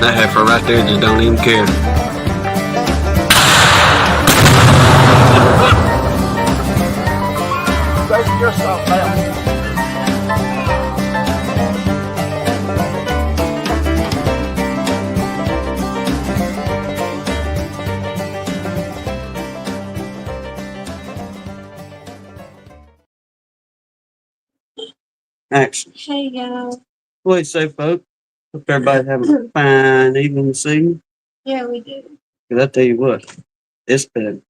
That heifer right there just don't even care. Take yourself out. Action. Hey, y'all. What do you say, folks? Hope everybody's having a fine evening this evening. Yeah, we do. Because I tell you what, it's been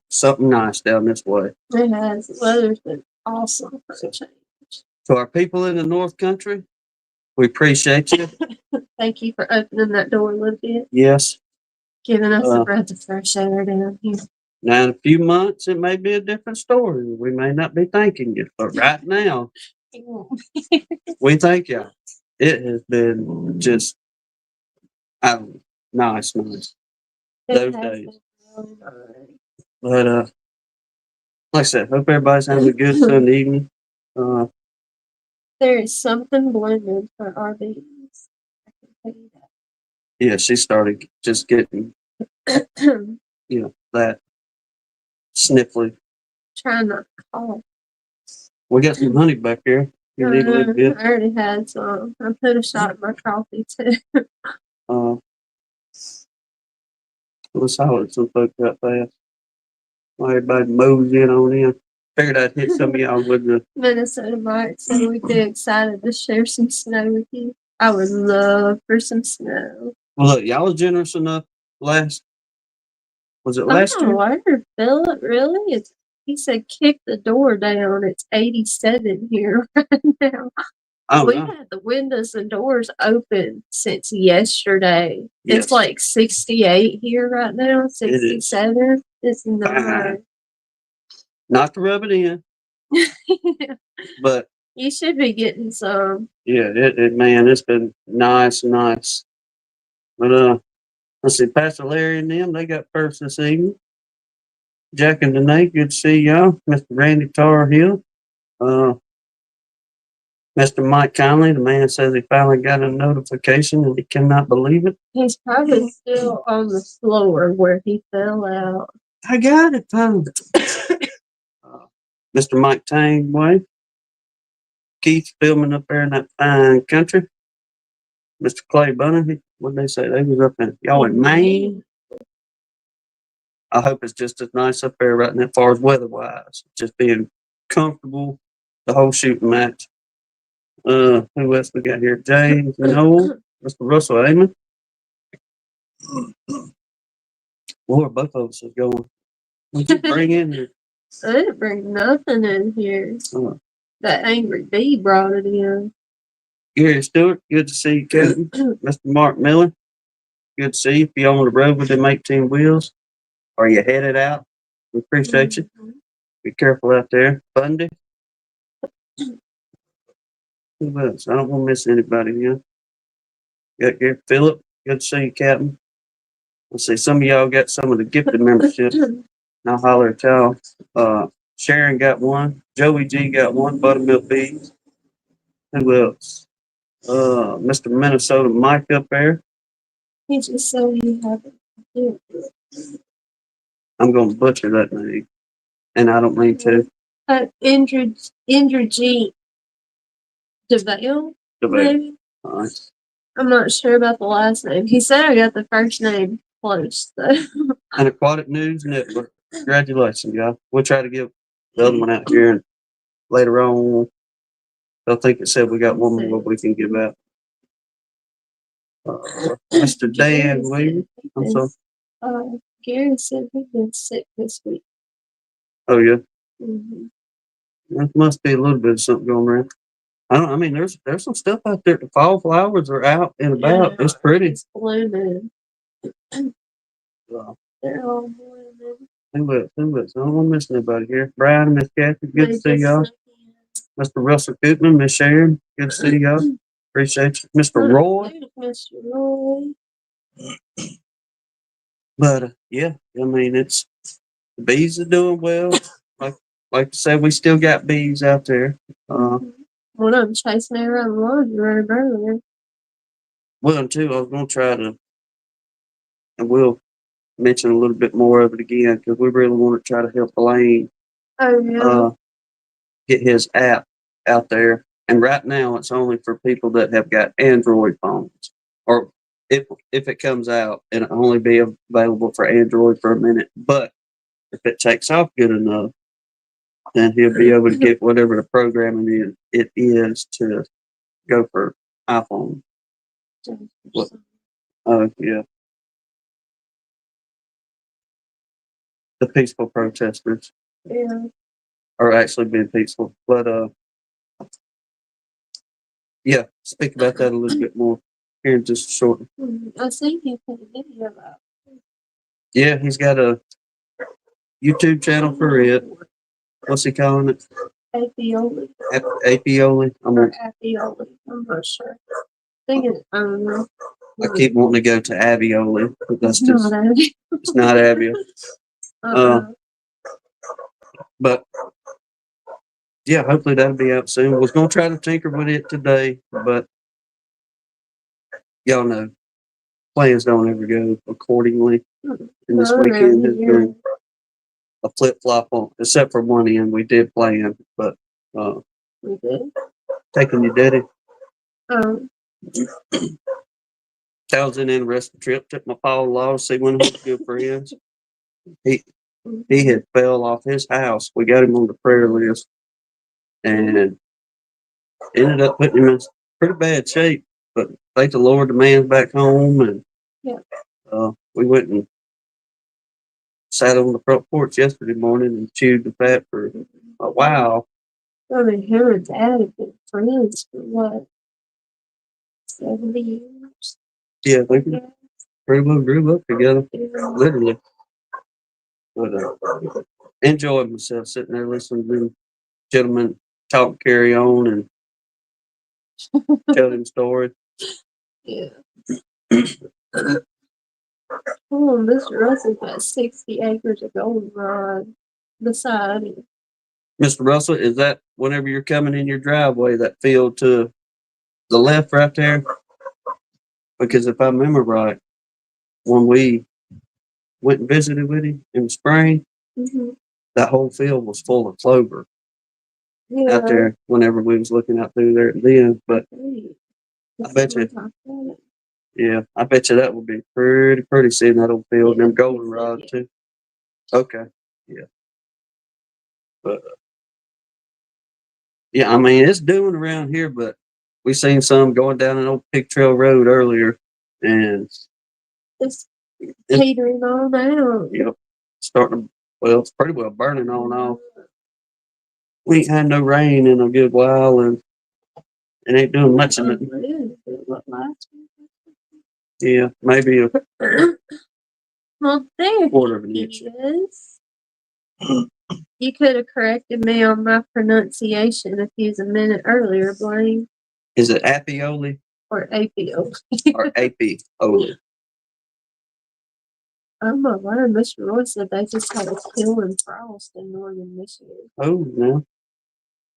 something nice down this way. It has. The weather's been awesome for a change. To our people in the North Country, we appreciate you. Thank you for opening that door a little bit, Yes. giving us a breath of fresh air down here. Now, in a few months, it may be a different story. We may not be thanking you, but right now, we thank you. It has been just nice. Those days. Really nice. But like I said, hope everybody's having a good Sunday evening. There is something blooming for our bees. I can tell you that. Yeah, she started just getting, that sniffly. Trying not to cough. We got some honey back here. You need a little bit. I already had some. I put a shot in my coffee too. Let's holler at some folks that fast. Everybody mows in on in. Figured I'd hit some of y'all with the Minnesota Mike said we'd be excited to share some snow with you. I would love for some snow. Well, look, y'all was generous enough last year? Water, Philip, really? He said kick the door down. It's 87 here right now. We had the windows and doors open since yesterday. Yes. It's like 68 here right now, 67. It's nice. Not to rub it in, but you should be getting some. Yeah, man, it's been nice. But let's see, Pastor Larry and them, they got first this evening. Jack and Danae, good to see y'all. Mr. Randy Tar Hill. Mr. Mike Conley, the man says he finally got a notification and he cannot believe it. He's probably still on the floor where he fell out. I got it, found it. Mr. Mike Tang, wife. Keith filming up there in that fine country. Mr. Clay Bunner, what did they say? They was up in, y'all in Maine? I hope it's just as nice up there right now as far as weather-wise. Just being comfortable, the whole shooting match. Who else we got here? James Noel, Mr. Russell Amon. Lord, both of us are going. What'd you bring in here? I didn't bring nothing in here. That angry bee brought it in. Gary Stewart, good to see you, Captain. Mr. Mark Miller, good to see you. If you're on the road with them 18 wheels, are you headed out? We appreciate you. Be careful out there. Bundy. Who else? I don't want to miss anybody here. Got here. Philip, good to see you, Captain. Let's see, some of y'all got some of the gifted memberships. I'll holler at y'all. Sharon got one. Joey G got one. Buttermilk Bees. Who else? Mr. Minnesota Mike up there. He just said you have it. I'm going to butcher that name, and I don't mean to. Indra G. DeVale? Maybe? All right. I'm not sure about the last name. He said I got the first name close, though. And Aquatic News Network. Congratulations, y'all. We'll try to give the other one out here and later on. I think it said we got one more we can give out. Mr. Dan Williams. I'm sorry. Gary said he's been sick this week. Oh, yeah. Mm-hmm. There must be a little bit of something going around. I mean, there's some stuff out there. The fall flowers are out and about. It's pretty. It's blooming. They're all blooming. Who else? I don't want to miss anybody here. Brian and Miss Kathy, good to see y'all. Mr. Russell Koopman, Miss Sharon, good to see y'all. Appreciate you. Mr. Roy. Mr. Roy. But yeah, I mean, the bees are doing well. Like I said, we still got bees out there. One of them chasing me around the laundry room earlier. Well, and two, I was going to try to, and we'll mention a little bit more of it again because we really want to try to help Elaine Oh, yeah. get his app out there. And right now, it's only for people that have got Android phones, or if it comes out, it'll only be available for Android for a minute. But if it takes off good enough, then he'll be able to get whatever the programming it is to go for iPhone. Yeah. The peaceful protesters. Yeah. Are actually being peaceful. But yeah, speak about that a little bit more here in just a short. I think you put a video up. Yeah, he's got a YouTube channel for it. What's he calling it? Apioli. Apioli. Apioli. I'm not sure. I don't know. I keep wanting to go to Avioli, but that's just not Abby. It's not Abioli. But yeah, hopefully that'll be out soon. Was gonna try to tinker with it today, but y'all know plans don't ever go accordingly. And this weekend has been a flip flop on, except for one end we did plan, but we did taking your daddy. That was an interesting trip. Took my father-in-law to see one of his good friends. He had fell off his house. We got him on the prayer list, and ended up putting him in pretty bad shape. But thank the Lord, the man's back home, and we went and sat on the front porch yesterday morning and chewed the fat for a while. I mean, him and Dad have been friends for what, 70 years? Yeah, they pretty well grew up together, literally. But enjoyed myself sitting there listening to the gentlemen talk, carry on, and tell them stories. Yeah. Oh, Mr. Russell's got 60 acres of goldenrod beside him. Mr. Russell, is that whenever you're coming in your driveway, that field to the left right there? Because if I remember right, when we went and visited with him in the spring, that whole field was full of clover out there whenever we was looking out through there then. But I bet you, I bet you that would be pretty seeing that old field and them goldenrod too. Okay, yeah. But yeah, I mean, it's doing around here, but we seen some going down an old Pig Trail Road earlier, and it's catering on out. Yep, starting to, well, it's pretty well burning on off. We ain't had no rain in a good while, and it ain't doing much of it. Yeah, maybe a well, there quarter of an inch. You could have corrected me on my pronunciation if you was a minute earlier, Blaine. Is it Apioli? Or Apioli? Or Apioli. I'm not learning. Mr. Roy said they just had a killing frost in northern Michigan. Oh, no.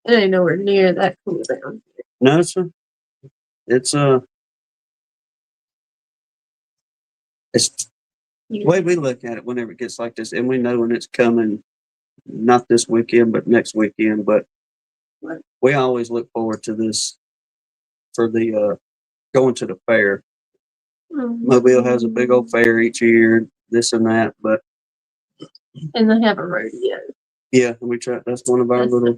It ain't nowhere near that cool down here. No, sir. It's the way we look at it whenever it gets like this, and we know when it's coming, not this weekend, but next weekend. But we always look forward to this for the going to the fair. Mobile has a big old fair each year, this and that, but and they have a rodeo. Yeah, we try. That's one of our little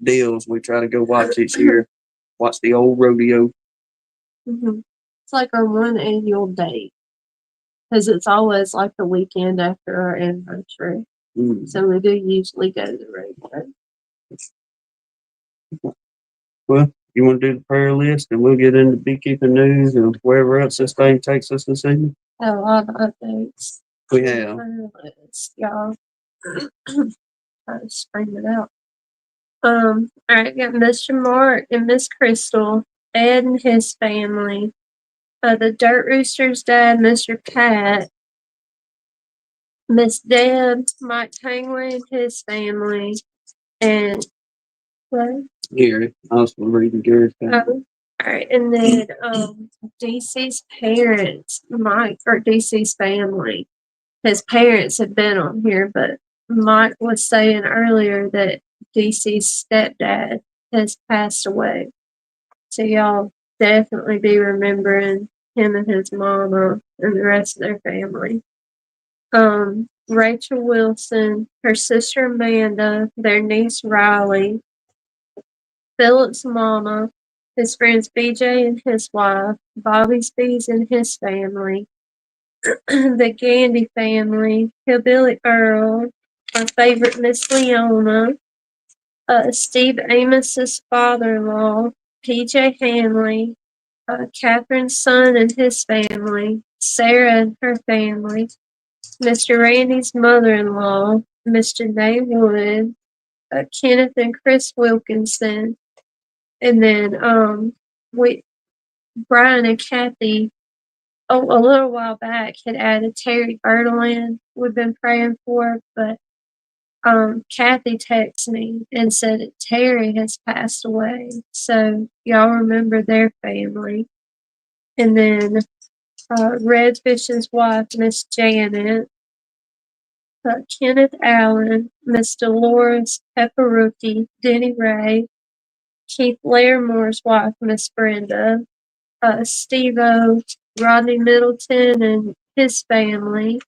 deals. We try to go watch each year. Watch the old rodeo. It's like our one annual date because it's always like the weekend after our anniversary. So we do usually go to the rodeo. Well, you want to do the prayer list, and we'll get into beekeeping news and wherever else this thing takes us this evening. A lot of updates. We have. Prayer list, y'all. Try to scream it out. All right, got Mr. Mark and Miss Crystal, Ed and his family. The Dirt Roosters' dad, Mr. Cat, Miss Deb, Mike Tangley and his family, and what? Gary. I was reading Gary's family. Alright, and then DC's parents, Mike, or DC's family, his parents have been on here, but Mike was saying earlier that DC's stepdad has passed away. So y'all definitely be remembering him and his mama and the rest of their family. Rachel Wilson, her sister Amanda, their niece Riley, Philip's mama, his friends BJ and his wife, Bobby Spees and his family, the Gandy family, Hillbilly Earl, our favorite Miss Leona, Steve Amos's father-in-law, PJ Hanley, Catherine's son and his family, Sarah and her family, Mr. Randy's mother-in-law, Miss Janae Wood, Kenneth and Chris Wilkinson, and then Brian and Kathy, a little while back, had added Terry Bertolin. We've been praying for, but Kathy texted me and said that Terry has passed away. So y'all remember their family. And then Redfish's wife, Miss Janet, Kenneth Allen, Miss Dolores Pepperucci, Denny Ray, Keith Lairmore's wife, Miss Brenda, Steve-O, Rodney Middleton and his family,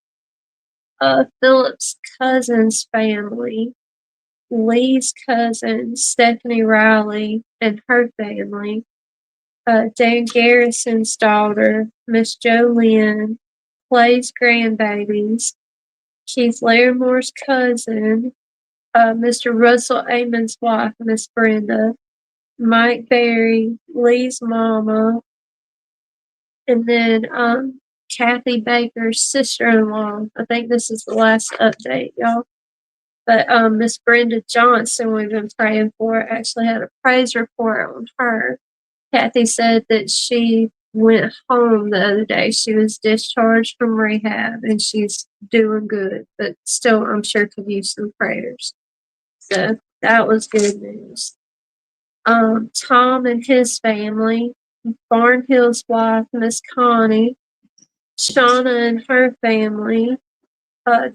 Philip's cousin's family, Lee's cousin, Stephanie Riley and her family, Dan Garrison's daughter, Miss Jolynn, Clay's grandbabies, Keith Lairmore's cousin, Mr. Russell Amon's wife, Miss Brenda, Mike Berry, Lee's mama, and then Kathy Baker's sister-in-law. I think this is the last update, y'all. But Miss Brenda Johnson, we've been praying for, actually had a praise report on her. Kathy said that she went home the other day. She was discharged from rehab and she's doing good, but still, I'm sure could use some prayers. So that was good news. Tom and his family, Barnhill's wife, Miss Connie, Shauna and her family,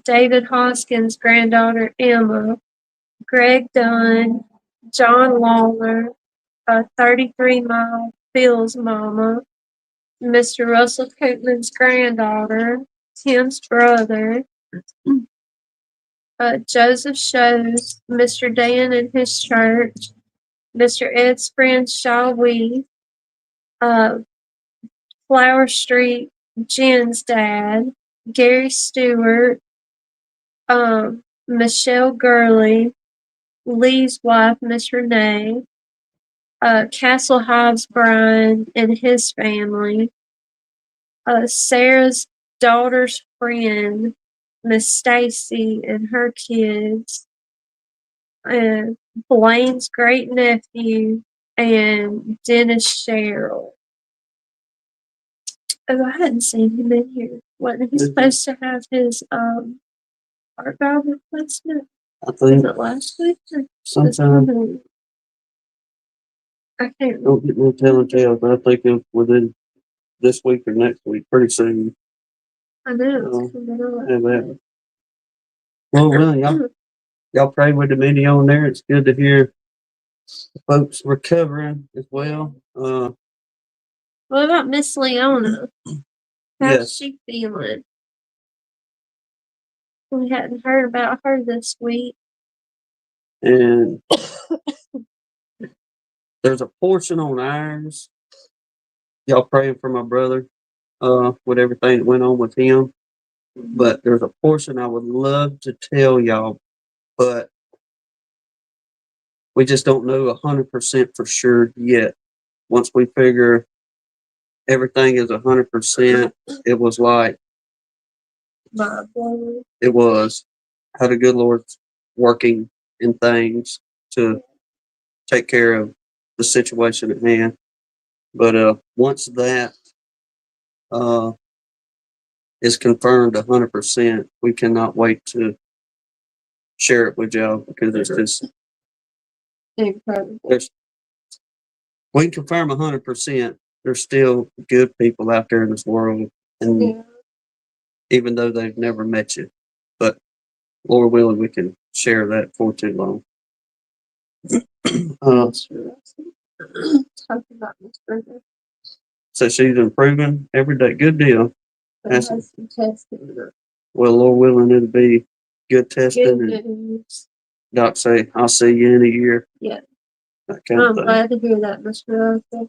David Hoskins' granddaughter Emma, Greg Dunn, John Lawler, 33 Mile Phil's mama, Mr. Russell Copeland's granddaughter, Tim's brother, Joseph Shows, Mr. Dan and his church, Mr. Ed's friend Shaw Wee, Flower Street, Jen's dad, Gary Stewart, Michelle Gurley, Lee's wife, Miss Renee, Castle Hives Brian and his family, Sarah's daughter's friend, Miss Stacy and her kids, Blaine's great nephew, and Dennis Sherrill. Oh, I hadn't seen him in here. Wasn't he supposed to have his archive replacement? I think Was it last week or sometime. I can't remember. Don't get no telling tales, but I think it's within this week or next week, pretty soon. I know. It's coming up. Have that. Well, y'all pray with the media on there. It's good to hear the folks recovering as well. What about Miss Leona? How's Yes. she feeling? We hadn't heard about her this week. And there's a portion on ours. Y'all praying for my brother, with everything that went on with him. But there's a portion I would love to tell y'all, but we just don't know 100% for sure yet. Once we figure everything is 100%, it was like, it was how the good Lord's working in things to take care of the situation at hand. But once that is confirmed 100%, we cannot wait to share it with y'all because it's just incredible. We can confirm 100%. There's still good people out there in this world, and Yeah. even though they've never met you, but Lord willing, we can share that for too long. Talk about this further. So she's improving every day. Good deal. But it has some testing. Well, Lord willing, it'll be good testing. Good And news. Doc say, I'll see you in a year. Yeah. That kind of I'm thing. glad to hear that, Mr. Arthur.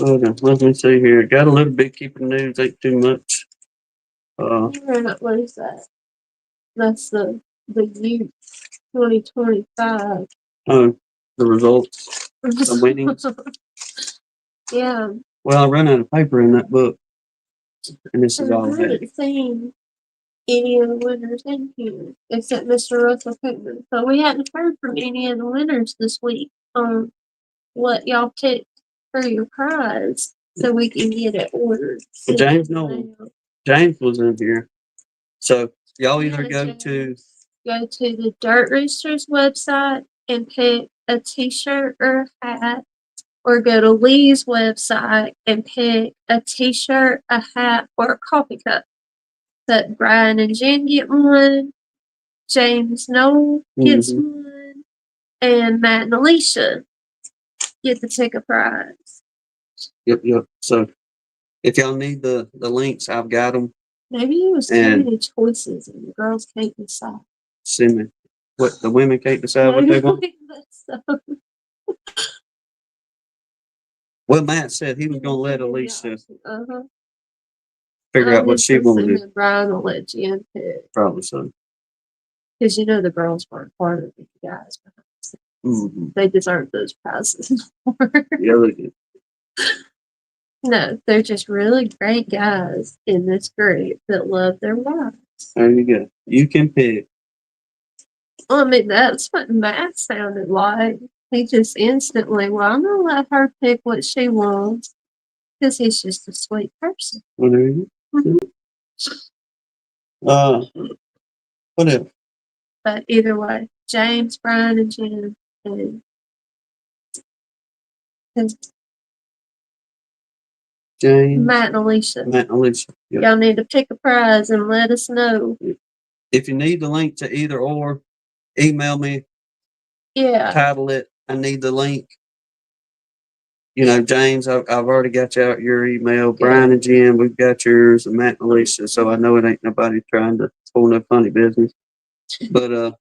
Okay, let me see here. Got a little beekeeping news, ain't too much. What is that? That's the youth 2025. The results, the winnings. Yeah. Well, I ran out of paper in that book, and this is all I I had. haven't seen any of the winners in here except Mr. Russell Pittman. So we hadn't heard from any of the winners this week on what y'all picked for your prize, so we can get it ordered. Well, James was in here, so y'all either go to the Dirt Roosters website and pick a T-shirt or a hat, or go to Lee's website and pick a T-shirt, a hat, or a coffee cup. That Brian and Jen get one, James Noel gets one, and Matt and Alicia get the ticket prize. Yep. So if y'all need the links, I've got them. Maybe it was too many choices and the girls can't decide. Send me. What, the women can't decide what they want? Well, Matt said he was going to let Alicia figure out what she wanted to do. Brian will let Jen pick. Probably so. Because the girls weren't part of the guys. They deserve those prizes. Yeah, they did. No, they're just really great guys in this group that love their wives. There you go. You can pick. Well, I mean, that's what Matt sounded like. He just instantly, well, I'm going to let her pick what she wants because he's just a sweet person. Well, there you go. Whatever. But either way, James, Brian, and Jen, and James, Matt and Alicia. Yep. Y'all need to pick a prize and let us know. If you need the link to either or, email me. Yeah. Title it, I need the link. James, I've already got you out your email. Brian and Jen, we've got yours, and Matt and Alicia, so I know it ain't nobody trying to pull no funny business. But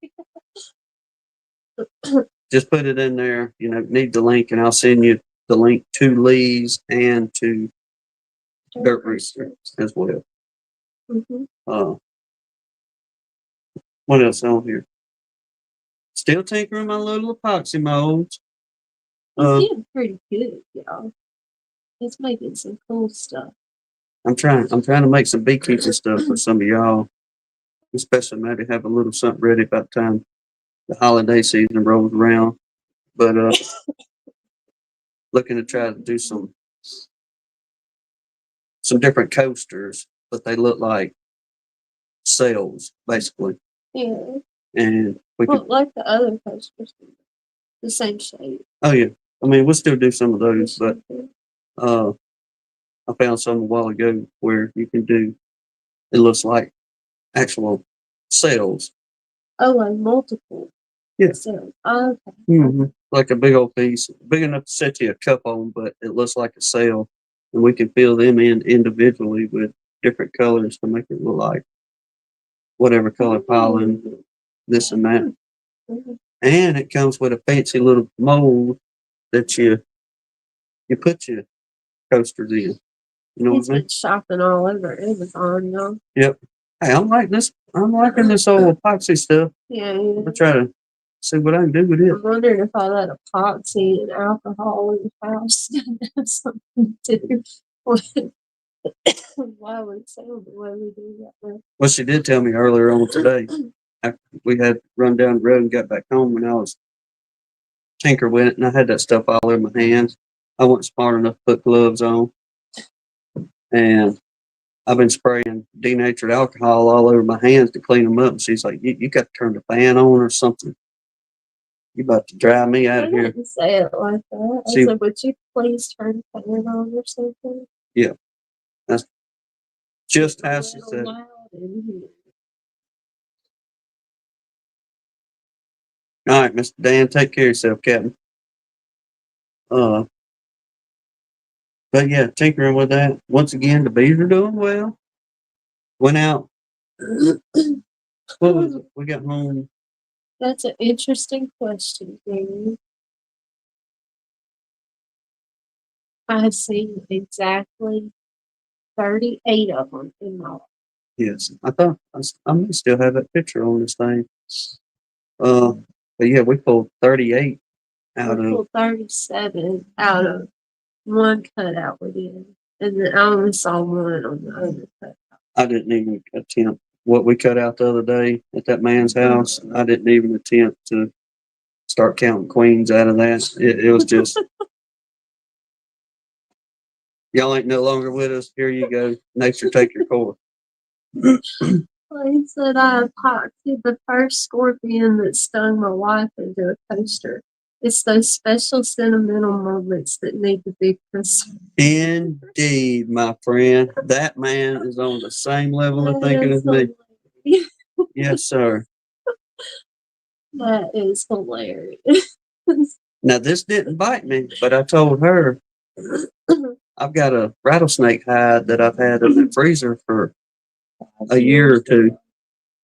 just put it in there, need the link, and I'll send you the link to Lee's and to Dirt Rooster as well. What else on here? Still tinkering my little epoxy molds. He's doing pretty good, y'all. He's making some cool stuff. I'm trying to make some beekeeping stuff for some of y'all, especially maybe have a little something ready by the time the holiday season rolls around. But looking to try to do some different coasters, but they look like sails, basically. Yeah. And we could, like the other coasters, the same shape. Oh yeah, I mean we'll still do some of those, but I found some a while ago where you can do. It looks like actual sails. Oh, like multiple. Yeah. Sails. Oh, okay. Like a big old piece, big enough to set you a cup on, but it looks like a sail, and we can fill them in individually with different colors to make it look like whatever color pollen, this and that. And it comes with a fancy little mold that you put your coasters in. You know what I mean? Shopping all over Amazon, y'all. Yep. Hey, I'm liking this old epoxy stuff. Yeah. I'll try to see what I can do with it. I'm wondering if all that epoxy and alcohol in the house have something to do with why we sound the way we do right now. Well, she did tell me earlier on today, after we had run down the road and got back home, when I was tinkering with it, and I had that stuff all in my hands. I wasn't smart enough to put gloves on. And I've been spraying denatured alcohol all over my hands to clean them up. And she's like, you got to turn the fan on or something. You about to drive me out I of here. didn't say it like that. I See- said, would you please turn the fan on or something? Yeah. That's just It's a as she little said. loud in here. All right, Mr. Dan, take care of yourself, Captain. But yeah, tinkering with that. Once again, the bees are doing well. Went out. What was it? We got home. That's an interesting question, Gary. I have seen exactly 38 of them in my life. Yes, I thought I may still have that picture on this thing. But yeah, we pulled 38 out We of. pulled 37 out of one cutout we did. And then I only saw one on the other cut. I didn't even attempt what we cut out the other day at that man's house. I didn't even attempt to start counting queens out of that. It was just, y'all ain't no longer with us. Here you go. Nature, take your course. He said I epoxied the first scorpion that stung my wife into a coaster. It's those special sentimental moments that need to be preserved. Indeed, my friend. That man is on the same level of thinking as me. Yes, sir. That is hilarious. Now, this didn't bite me, but I told her I've got a rattlesnake hide that I've had in the freezer for a year or two.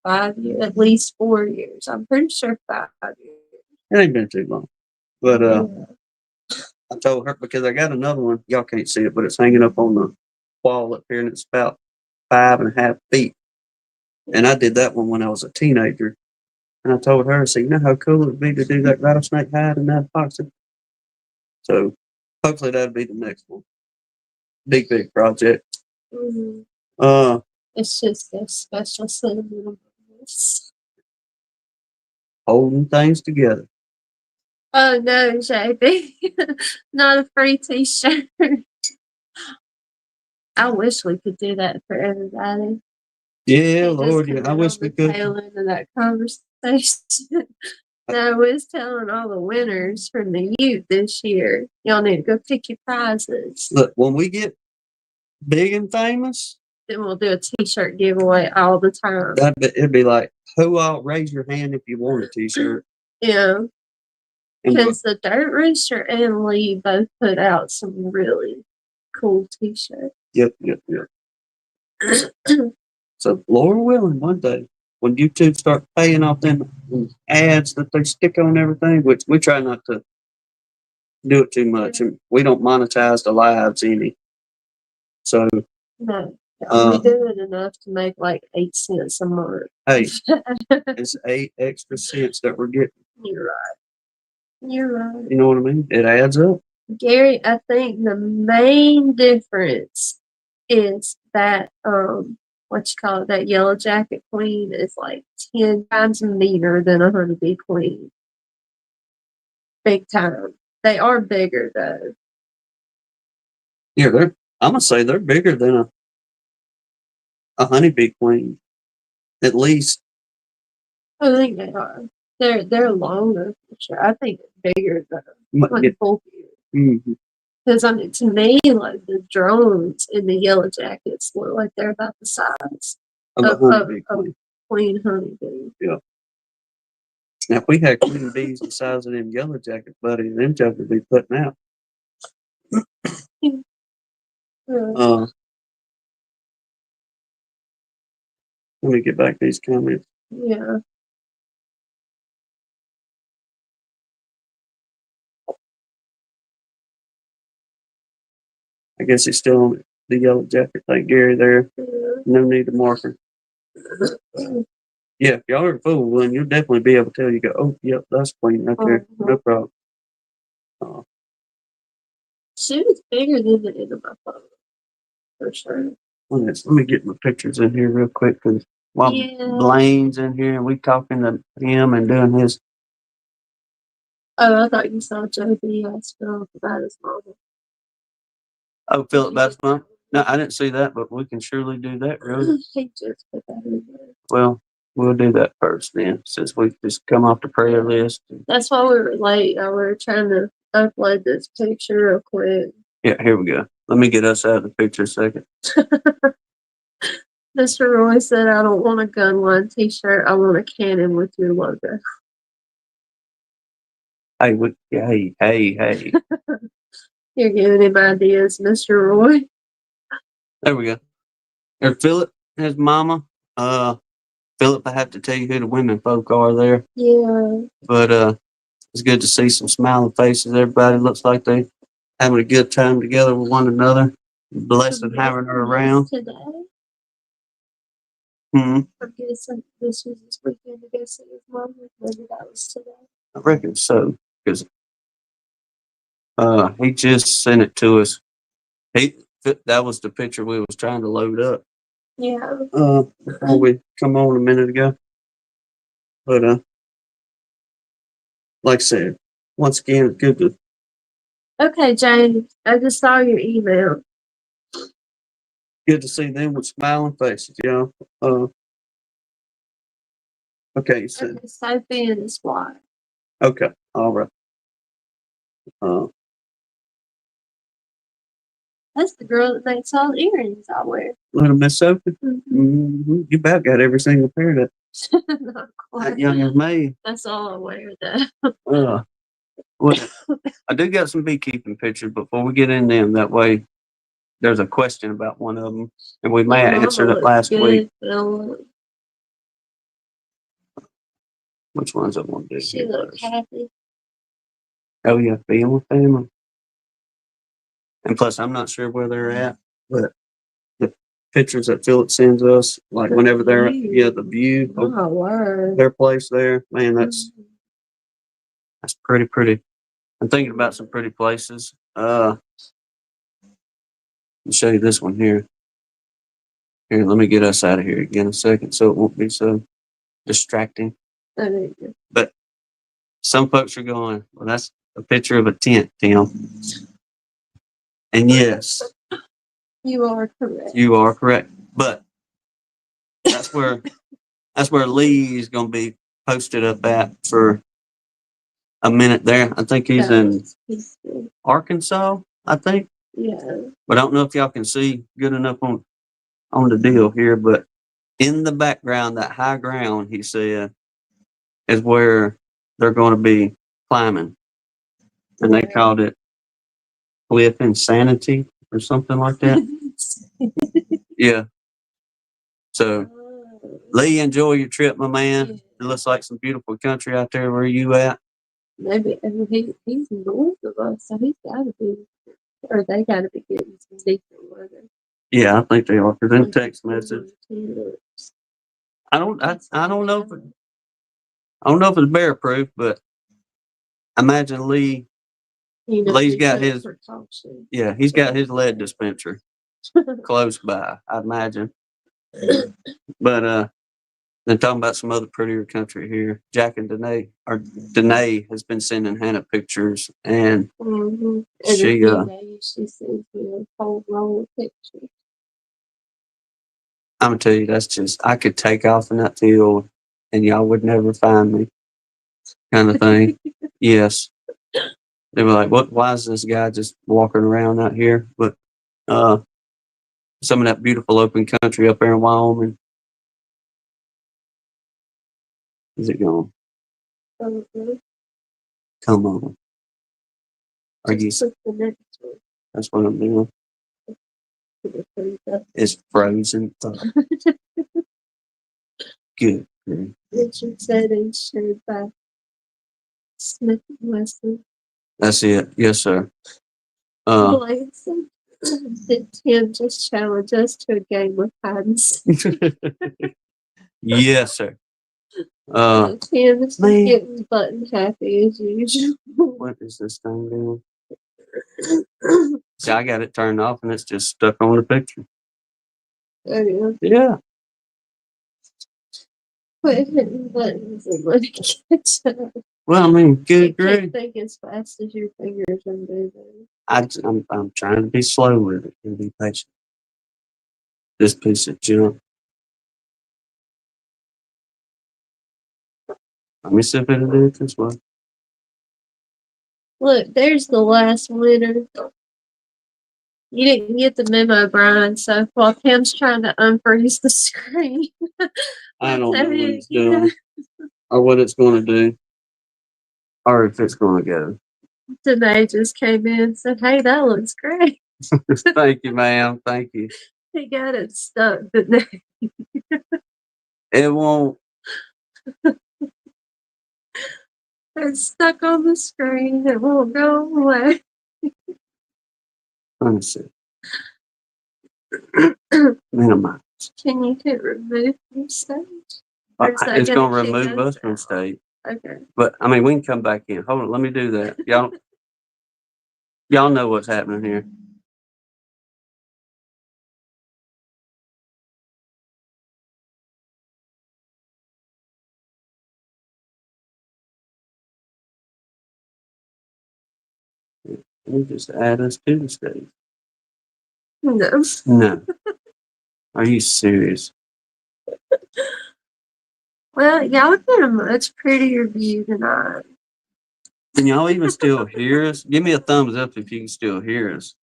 5 years, at least 4 years. I'm pretty sure 5 years. It ain't been too long. But Yeah. I told her because I got another one. Y'all can't see it, but it's hanging up on the wall up here, and it's about 5.5 feet. And I did that one when I was a teenager. And I told her, I said, you know how cool it would be to do that rattlesnake hide in that epoxy? So hopefully that'll be the next one. Big project. Mm-hmm. It's just a special sentimental moments. Holding things together. Oh no, JB. Not a free t-shirt. I wish we could do that for everybody. Yeah, Lord, yeah. I wish we could. Tail end of that conversation. I was telling all the winners from the youth this year, y'all need to go pick your prizes. Look, when we get big and famous, then we'll do a t-shirt giveaway all the time. It'd be like, who all raise your hand if you want a t-shirt? Yeah. Because the Dirt Rooster and Lee both put out some really cool t-shirts. Yep. So, Laura willing, one day, when YouTube start paying off them ads that they stick on everything, which we try not to do it too much, and we don't monetize the lives any. So, no, we do it enough to make like 8 cents a month. Hey, it's 8 extra cents that we're getting. You're right. You know what I mean? It adds up. Gary, I think the main difference is that that yellow jacket queen is like 10 times meaner than a honeybee queen. Big time. They are bigger though. Yeah, I'm gonna say they're bigger than a honeybee queen. At least. I think they are. They're longer for sure. I think bigger though. Like bulkier. Mm-hmm. Because to me, like the drones in the yellow jackets look like they're about the size of a queen honeybee. Yeah. Now, if we had queen bees the size of them yellow jackets, buddy, them jokers would be putting out. Let me get back to these comments. Yeah. I guess it's still on the yellow jacket. Thank Gary there. Yeah. No need to marker. Yeah, if y'all are full one, you'll definitely be able to tell. You go, oh, yep, that's queen right there. No problem. She was bigger than the end of my phone, for sure. Let me get my pictures in here real quick because while Blaine's in here and we talking to him and doing his. Oh, I thought you saw JB ask Philip about his mama. Oh, Philip about his mom? No, I didn't see that, but we can surely do that, really. He just put that in there. Well, we'll do that first then, since we just come off the prayer list. That's why we were late. We were trying to upload this picture real quick. Yeah, here we go. Let me get us out of the picture a second. Mr. Roy said, I don't want a gun line t-shirt. I want a cannon with your logo. Hey, hey. You're giving him ideas, Mr. Roy. There we go. There's Philip, his mama. Philip, I have to tell you who the women folk are there. Yeah. But it's good to see some smiling faces. Everybody looks like they having a good time together with one another. Blessed having her around. Today. Hmm. I guess this was this weekend to go see his mom. Maybe that was today. I reckon so, because he just sent it to us. That was the picture we was trying to load up. Yeah. Before we come on a minute ago. But like I said, once again, good to. Okay, Jane. I just saw your email. Good to see them with smiling faces, y'all. Okay, so. Okay, Sophie and his wife. Okay, all right. That's the girl that makes all the earrings I wear. Little Miss Sophie. Mm-hmm. Mm-hmm. You about got every single pair that. Not quite. That young as me. That's all I wear, though. Well, I do got some beekeeping pictures before we get in them. That way, there's a question about one of them, and we may have answered it last week. Which ones I want to do? She looked happy. Oh yeah, being with family. And plus, I'm not sure where they're at, but the pictures that Philip sends us, like whenever they're the view of their place there, man, that's pretty. I'm thinking about some pretty places. I'll show you this one here. Here, let me get us out of here again a second, so it won't be so distracting. But some folks are going, well, that's a picture of a tent, Tim. And yes, you are correct. You are correct. But that's where Lee is going to be posted up at for a minute there. I think he's in Arkansas, I think. Yeah. But I don't know if y'all can see good enough on the deal here, but in the background, that high ground, he said, is where they're going to be climbing. And they called it Cliff Insanity or something like that. Yeah. So, Lee, enjoy your trip, my man. Yeah. It looks like some beautiful country out there. Where are you at? Maybe he's north of us, so he's got to be, or they got to be getting some decent weather. Yeah, I think they are. Because in text message, I don't know. I don't know if it's bear proof, but imagine Lee. Lee's got his. Yeah, he's got his lead dispenser close by. I imagine. But then talking about some other prettier country here. Jack and Danae has been sending Hannah pictures, and she sends me a whole roll of pictures. I'm gonna tell you, that's just, I could take off in that field, and y'all would never find me, kind of thing. Yes, they were like, "What? Why is this guy just walking around out here?" But some of that beautiful open country up there in Wyoming. Is it gone? Come on. Are you? That's what I'm doing. It's frozen. Good. Richard said insured by Smith & Wesson. That's it. Yes, sir. Did Tim just challenge us to a game of hide and seek? Yes, sir. Tim is getting button happy as usual. What is this thing doing? See, I got it turned off and it's just stuck on the picture. Oh, yeah. Quit hitting buttons and let it catch up. Well, I mean, good grief. You can't think as fast as your fingers are moving. I'm trying to be slow with it and be patient. This piece of junk. Let me see if it'll do it this way. Look, there's the last winner. You didn't get the memo, Brian, so while Tim's trying to unfreeze the screen. I don't know what it's doing. Or what it's going to do. Or if it's going to go. Today just came in and said, hey, that looks great. Thank you, ma'am. Thank you. He got it stuck, didn't he? It won't. It's stuck on the screen. It won't go away. Let me see. Minimize. Can you hit remove from stage? It's going to remove us from stage. Okay. But, I mean, we can come back in. Hold on. Let me do that. Y'all know what's happening here. Let me just add us to the stage. No. No. Are you serious? Well, y'all get a much prettier view tonight. Can y'all even still hear us? Give me a thumbs up if you can still hear us.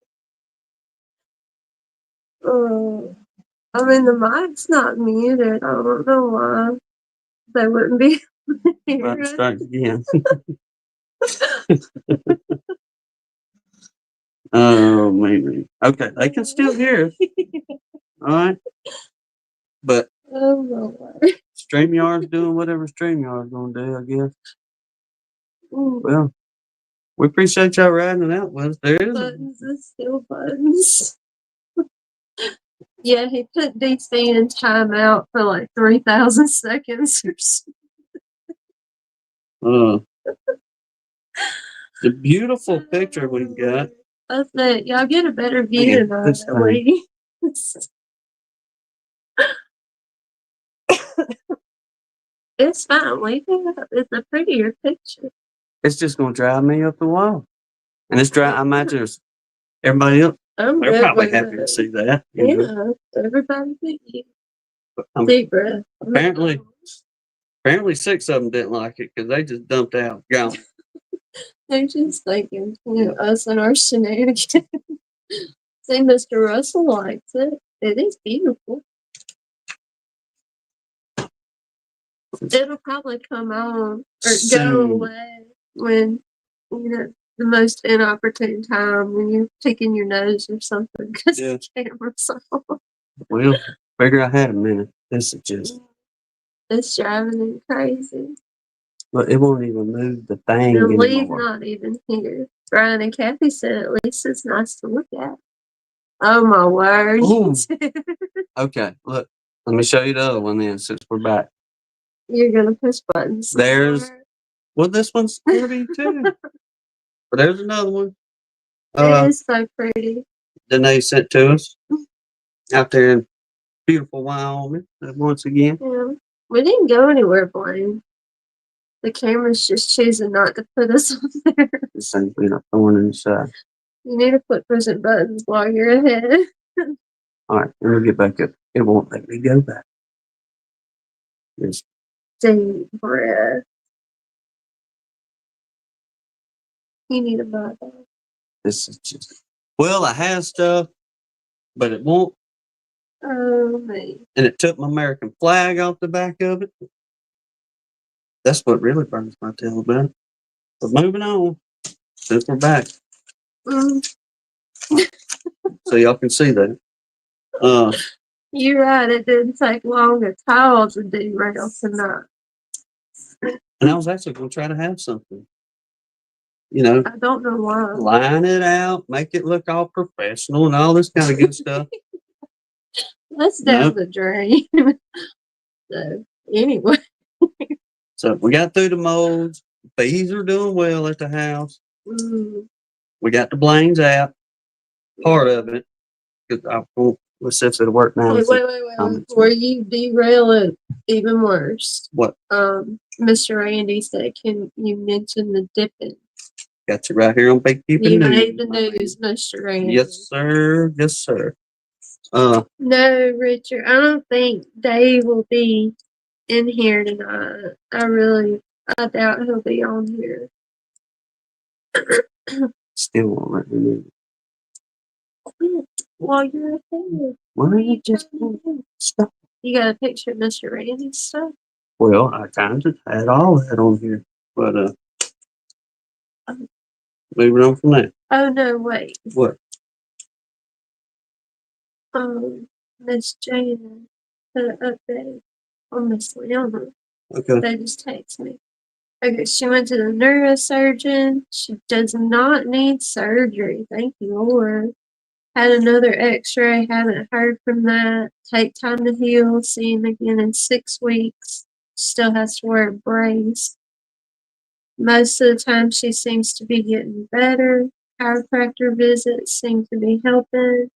I mean, the mic's not muted. I don't know why they wouldn't be here. Right, start again. Oh, maybe. Okay, they can still hear us. All right. But Oh, my word. StreamYard's doing whatever StreamYard's going to do, I guess. Mm. Well, we appreciate y'all riding it out with us. There is Buttons is still buttons. Yeah, he put DC in timeout for like 3,000 seconds or something. The beautiful picture we've got. I think y'all get a better view than we. It's fine. It's a prettier picture. It's just going to drive me up the wall. And it's I imagine everybody else, they're probably happy to see that. Yeah, everybody thank you. Deep breath. Apparently 6 of them didn't like it because they just dumped out. Gone. They're just thinking, us and our shenanigans. See, Mr. Russell likes it. It is beautiful. It'll probably come on or go away when, the most inopportune time when you're picking your nose or something because the camera's off. Well, figure I had a minute. This is just. It's driving me crazy. But it won't even move the thing The leaves anymore. not even here. Brian and Kathy said at least it's nice to look at. Oh my word. Okay, look. Let me show you the other one then since we're back. You're gonna push buttons. Well, this one's pretty too. But there's another one. It is so pretty. Then they sent to us out there in beautiful Wyoming once again. Yeah. We didn't go anywhere, Blaine. The camera's just choosing not to put us on there. This thing's been a thorn in the side. You need to quit pushing buttons while you're ahead. All right, let me get back up. It won't let me go back. Just deep breath. You need a button. This is just. Well, I have stuff, but it won't. Oh, man. And it took my American flag off the back of it. That's what really burns my tail about it. But moving on, since we're back. So y'all can see that. You're right, it didn't take long at all to derail tonight. And I was actually going to try to have something. I don't know why. Line it out, make it look all professional and all this kind of good stuff. That's down the drain. So, anyway. So, we got through the molds. Bees are doing well at the house. We got the Blaine's out. Part of it. Let's see if it'll work now. Wait. Before you derail it even worse. What? Mr. Randy said, can you mention the dipping? Got you right here on Beekeeping You News. made the news, Mr. Randy. Yes, sir. Yes, sir. No, Richard, I don't think Dave will be in here tonight. I really I doubt he'll be on here. Still won't let me know. While you're there. Why don't you just stop? You got a picture of Mr. Randy's stuff? Well, I kind of had all that on here, but moving on from that. Oh no, wait. What? Miss Jana put an update on Miss Leona. Okay. They just text me. Okay, she went to the neurosurgeon. She does not need surgery. Thank you, Lord. Had another x-ray. Haven't heard from that. Take time to heal. See him again in 6 weeks. Still has to wear a brace. Most of the time she seems to be getting better. Chiropractor visits seem to be helping.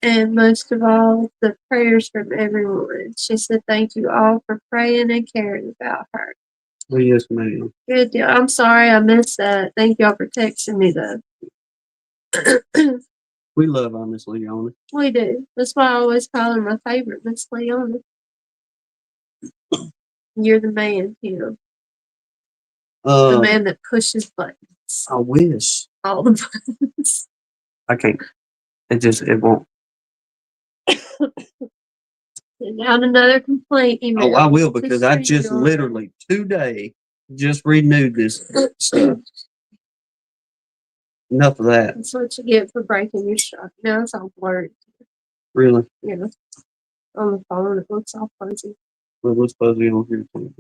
And most of all, the prayers from everyone. She said, thank you all for praying and caring about her. Oh, yes, ma'am. Good deal. I'm sorry I missed that. Thank y'all for texting me, though. We love our Miss Leona. We do. That's why I always call her my favorite, Miss Leona. You're the man, Tim. The man that pushes buttons. I wish. All the buttons. I can't. It won't. Send out another complaint email. Oh, I will, because I just literally today just renewed this stuff. Enough of that. That's what you get for breaking your stuff. Now it's all blurred. Really? Yeah. On the phone, it looks all fuzzy. Well, we're supposed to be on here too.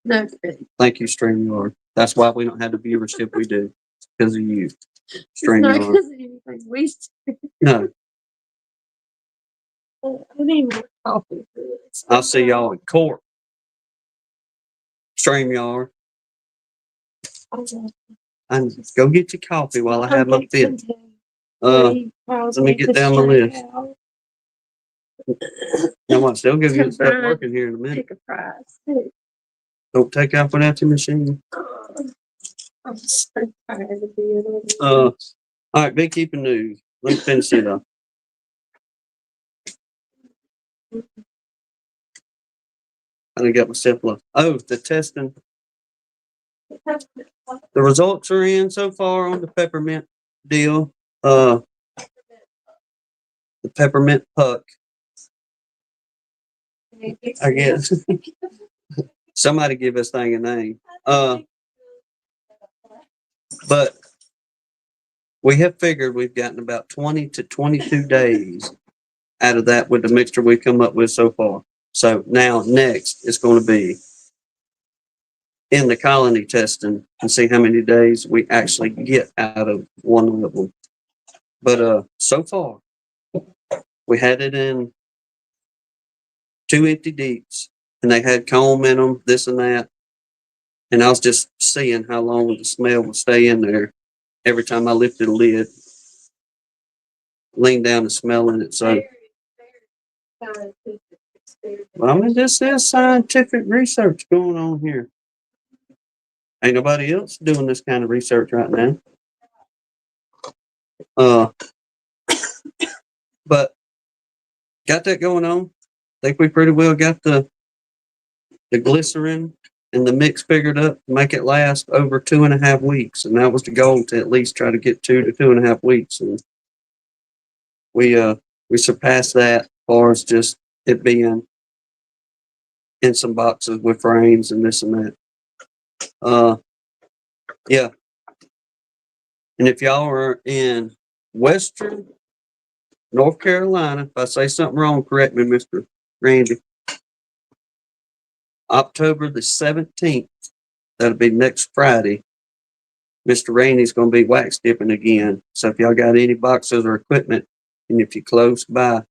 No, good. Thank you, StreamYard. That's why we don't have the viewership we do. Because of you. It's not StreamYard. because of anything. We No. I need more coffee for this. I'll see y'all in court. StreamYard. And go get your coffee while I have my fit. Let me get down the list. Now watch, they'll give you a start working here in a minute. Pick a prize. Don't take out without your machine. I'm so tired of being on this. All right, beekeeping news. Let me finish it up. I done got myself lost. Oh, the testing. The results are in so far on the peppermint deal. The peppermint puck. I guess. Somebody give this thing a name. But we have figured we've gotten about 20 to 22 days out of that with the mixture we've come up with so far. So now next is going to be in the colony testing and see how many days we actually get out of one of them. But so far, we had it in 2 empty deeps, and they had comb in them, this and that. And I was just seeing how long the smell would stay in there every time I lifted a lid, leaned down and smelling it. So, well, I mean, this is scientific research going on here. Ain't nobody else doing this kind of research right now. But got that going on. Think we pretty well got the glycerin and the mix figured up to make it last over 2.5 weeks. And that was the goal, to at least try to get 2 to 2.5 weeks. And we surpassed that as far as just it being in some boxes with frames and this and that. Yeah. And if y'all are in Western North Carolina, if I say something wrong, correct me, Mr. Randy. October the 17th, that'll be next Friday, Mr. Randy's going to be wax dipping again. So if y'all got any boxes or equipment, and if you're close by,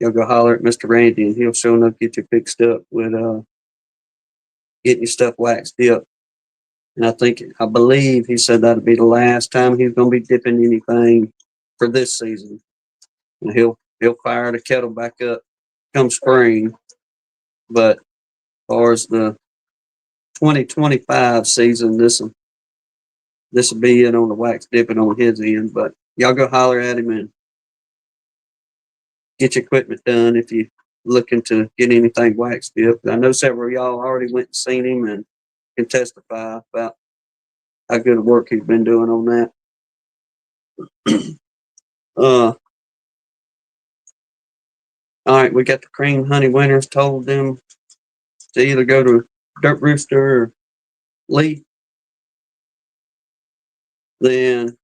y'all go holler at Mr. Randy, and he'll show enough get you fixed up with getting your stuff waxed dipped. And I believe he said that'll be the last time he's going to be dipping anything for this season. And he'll fire the kettle back up come spring. But as far as the 2025 season, this will be it on the wax dipping on his end. But y'all go holler at him and get your equipment done if you looking to get anything waxed yet. I know several of y'all already went and seen him and can testify about how good work he's been doing on that. All right, we got the cream honey winners. Told them to either go to Dirt Rooster or Lee. Then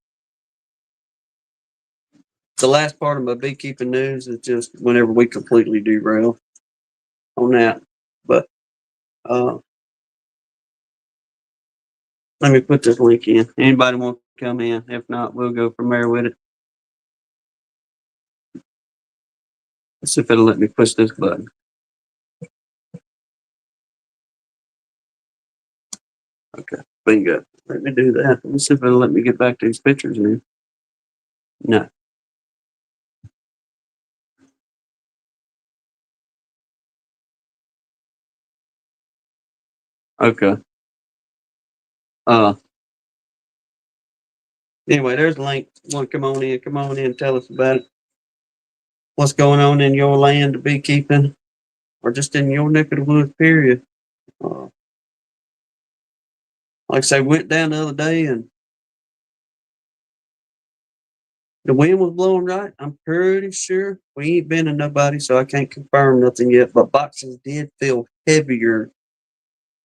the last part of my beekeeping news is just whenever we completely derail on that. But let me put this link in. Anybody want to come in? If not, we'll go from there with it. Let's see if it'll let me push this button. Okay, bingo. Let me do that. Let's see if it'll let me get back to these pictures here. No. Okay. Anyway, there's a link. Want to come on in? Come on in and tell us about it. What's going on in your land of beekeeping, or just in your neck of the woods, period. Like I say, went down the other day and the wind was blowing right. I'm pretty sure we ain't been to nobody, so I can't confirm nothing yet. But boxes did feel heavier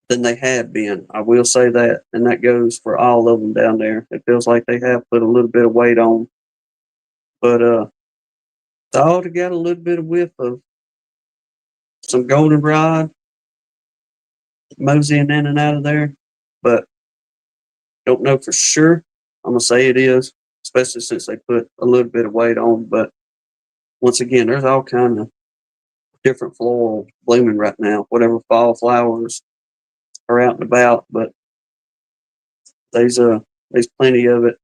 than they had been. I will say that, and that goes for all of them down there. It feels like they have put a little bit of weight on, but thought it got a little bit of whiff of some goldenrod moseying in and out of there, but don't know for sure. I'm gonna say it is, especially since they put a little bit of weight on. But once again, there's all kind of different floral blooming right now. Whatever fall flowers are out and about, but there's plenty of it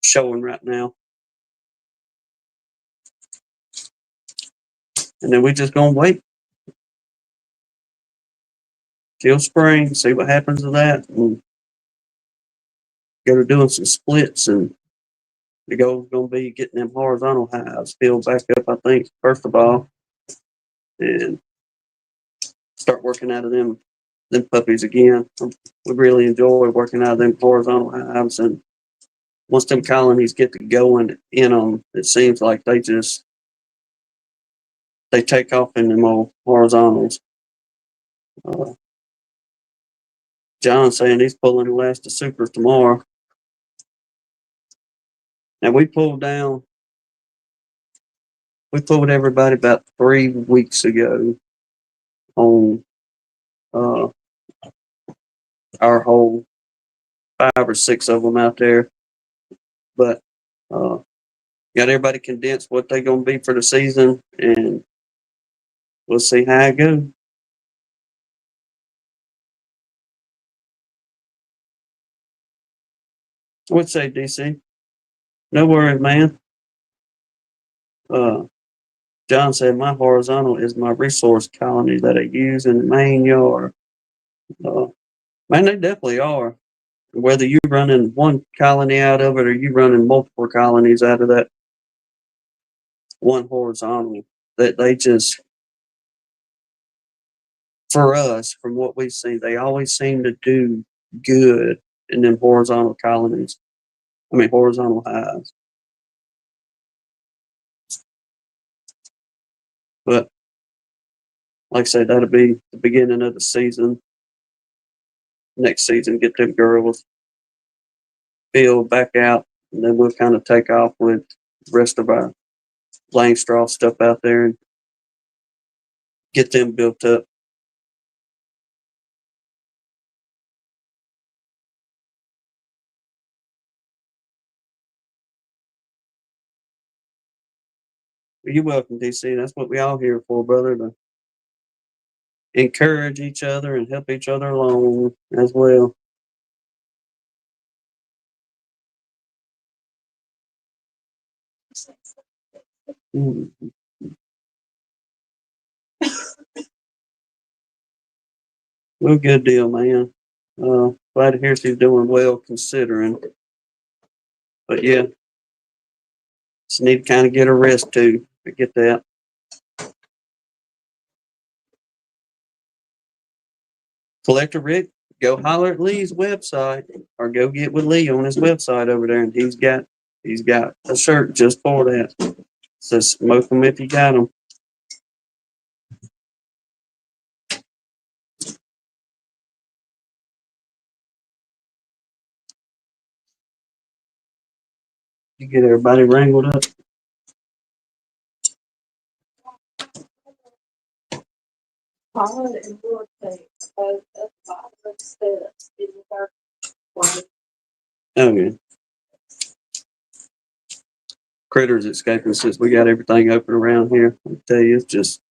showing right now. And then we just gonna wait till spring, see what happens to that, and go to doing some splits. And the goal's gonna be getting them horizontal hives filled back up, I think, first of all, and start working out of them puppies again. We really enjoy working out of them horizontal hives, and once them colonies get to going in them, it seems like they take off in them old horizontals. John's saying he's pulling the last of supers tomorrow. And we pulled everybody about 3 weeks ago on our whole 5 or 6 of them out there. But got everybody condensed what they're going to be for the season, and we'll see how it goes. What'd you say, DC? No worries, man. John said my horizontal is my resource colony that I use in the main yard. Man, they definitely are. Whether you're running one colony out of it or you running multiple colonies out of that one horizontal, that they just, for us, from what we've seen, they always seem to do good in them horizontal colonies. I mean, horizontal hives. But like I said, that'll be the beginning of the season. Next season, get them girls filled back out, and then we'll kind of take off with the rest of our lane straw stuff out there and get them built up. You're welcome, DC. That's what we all here for, brother, to encourage each other and help each other along as well. Well, good deal, man. Glad to hear she's doing well considering. But yeah, just need to kind of get a rest too. I get that. Collector Rick, go holler at Lee's website or go get with Lee on his website over there, and he's got a shirt just for that. Says smoke them if you got them. You get everybody wrangled up. Pollen and rotate both at the bottom of the steps in the dark white. Okay. Critters escaping since we got everything open around here. I tell you, it's just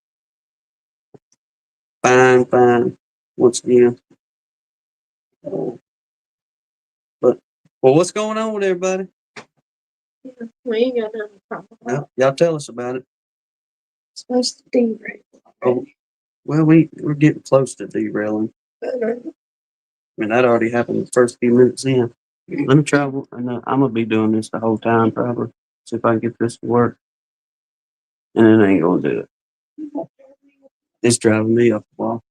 fine. Once again. But what's going on with everybody? Yeah, we ain't got nothing to talk about. Well, y'all tell us about it. It's supposed to derail. Oh, well, we're getting close to derailing. I mean, that already happened the first few minutes in. Let me try. And I'm gonna be doing this the whole time, probably. See if I can get this to work. And it ain't gonna do it. It's driving me up the wall.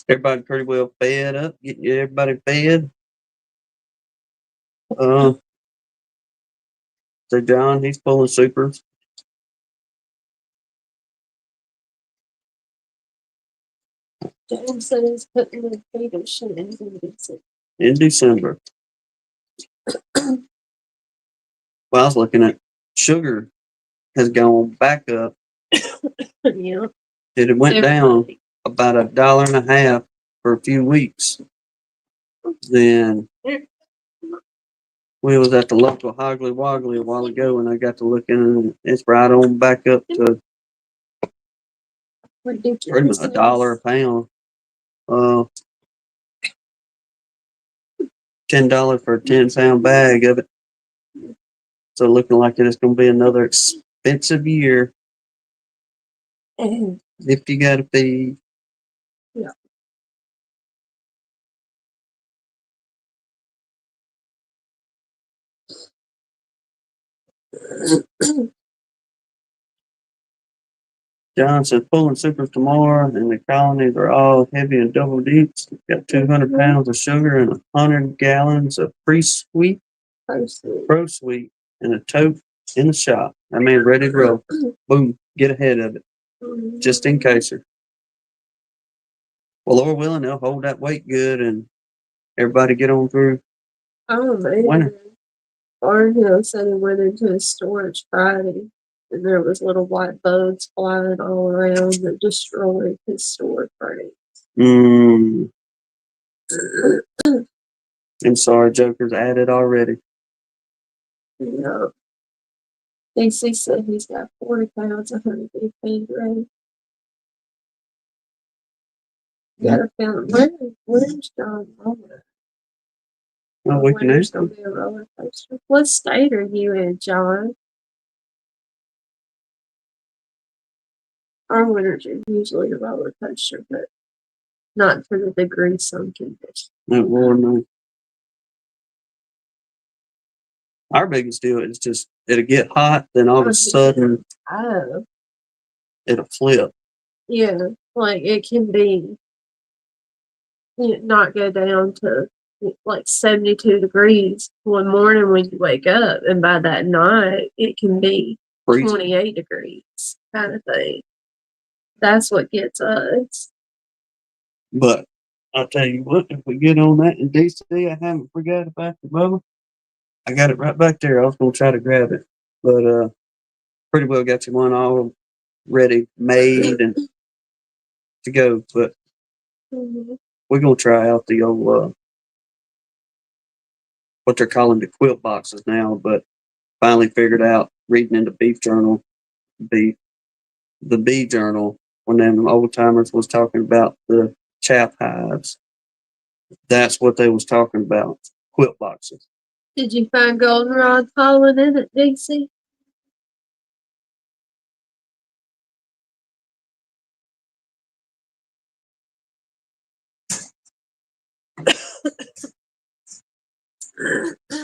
Everybody pretty well fed up. Getting everybody fed. So John, he's pulling supers. James said he's putting the potato shit in In December. Well, I was looking at sugar has gone back up. Yeah. It went down about $1.50 for a few weeks. Then we was at the local Hoggly Woggly a while ago, and I got to looking, and it's right on back up to pretty much $1 a pound. $10 for a 10-pound bag of it. So looking like it's going to be another expensive year. If you got to feed. Yeah. John said pulling supers tomorrow, and the colonies are all heavy and double deeps. Got 200 pounds of sugar and 100 gallons of pre-sweet, pro-sweet, and a tote in the shop. I mean, ready to roll. Boom, get ahead of it, just in case. Well, Lord willing, they'll hold that weight good, and everybody get on through. Oh man, Barnhill said he went into his storage Friday, and there was little white bugs flying all around that destroyed his storage frame. I'm sorry, Joker's at it already. Yeah. DC said he's got 40 pounds of honeybee feed ready. Gotta find where's John Muller? Well, we can Winter's gonna be a roller coaster. What state are you in, John? Our winters are usually a roller coaster, but not for the degree some conditions. No, Lord, no. Our biggest deal is just it'll get hot, then all of a sudden it'll flip. Yeah, like it can be not go down to like 72 degrees one morning when you wake up, and by that night it can be 28 degrees kind of thing. That's what gets us. But I'll tell you what, if we get on that in DC, I haven't forgot about the Bubba. I got it right back there. I was going to try to grab it, but pretty well got you one all ready, made, and to go. But we're going to try out the old, what they're calling the quilt boxes now, but finally figured out reading in the beef journal, the bee journal, when them old timers was talking about the chaff hives. That's what they was talking about, quilt boxes. Did you find goldenrod pollen in it, DC?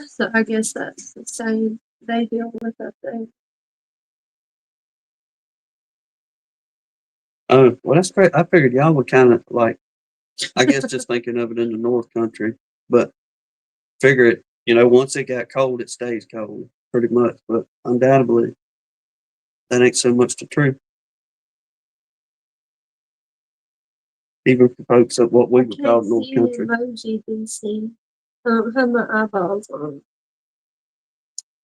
So I guess that's the same they deal with up there. Oh, well, that's great. I figured y'all would kind of like, I guess just thinking of it in the North Country, but figure it, once it got cold, it stays cold pretty much. But undoubtedly, that ain't so much the truth. Even for folks of what we would call North Country. Emoji DC. I don't have my eyeballs on.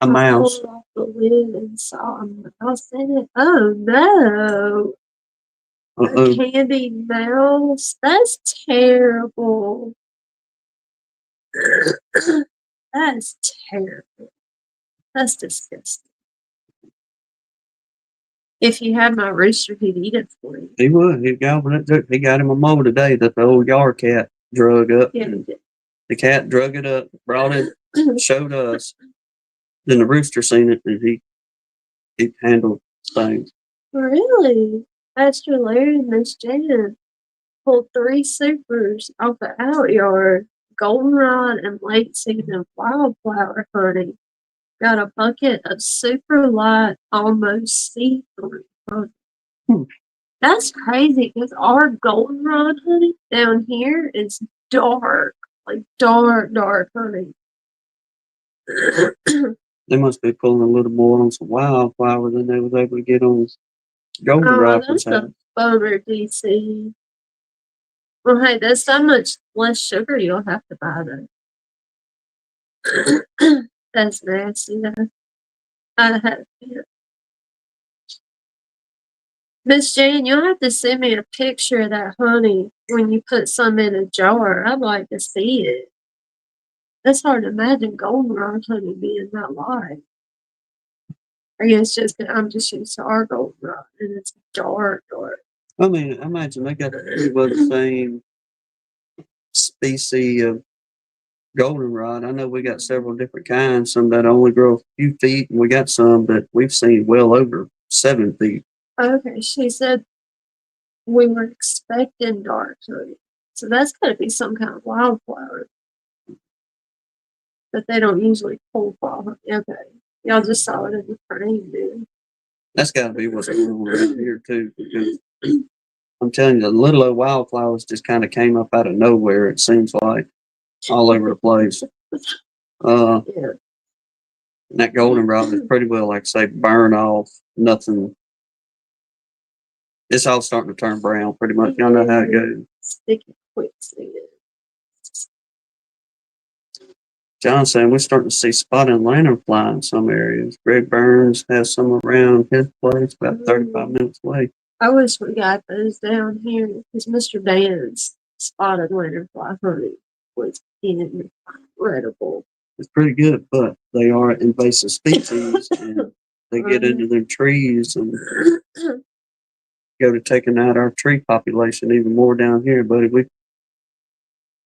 A mouse. I pulled off the lid and saw a mouse in it. Oh no! A candy mouse? That's terrible. That's terrible. That's disgusting. If you had my rooster, he'd eat it for you. He would. He got him a mower today that the old yard cat drug up. Yeah, he did. The cat drug it up, brought it, showed us. Then the rooster seen it, and he handled things. Really? Pastor Larry and Miss Janet pulled 3 supers off the out yard, goldenrod and late season wildflower honey. Got a bucket of super light, almost see-through honey. That's crazy because our goldenrod honey down here is dark, like dark honey. They must be pulling a little more on some wildflower than they was able to get on goldenrod. That's a boner, DC. Well, hey, that's so much less sugar you'll have to buy though. That's nasty though. I'd have to. Miss Jane, you'll have to send me a picture of that honey when you put some in a jar. I'd like to see it. That's hard to imagine goldenrod honey being that light. I guess I'm just used to our goldenrod and it's dark. I mean, imagine they got the same species of goldenrod. I know we got several different kinds, some that only grow a few feet, and we got some that we've seen well over 7 feet. Okay, she said we were expecting dark honey. So that's got to be some kind of wildflower. But they don't usually pull fall honey. Okay. Y'all just saw it in the frame, dude. That's got to be what's going on around here, too, because I'm telling you, the little old wildflowers just kind of came up out of nowhere, it seems like, all over the place. Yeah. And that goldenrod is pretty well, like say, burn off, nothing. It's all starting to turn brown, pretty much. Y'all know how it goes. Sticky quicksand. John's saying we're starting to see spotted lanternfly in some areas. Greg Burns has some around his place, about 35 minutes away. I wish we got those down here because Mr. Dan's spotted lanternfly honey was incredible. It's pretty good, but they are invasive species and they get into their trees and go to taking out our tree population even more down here, buddy.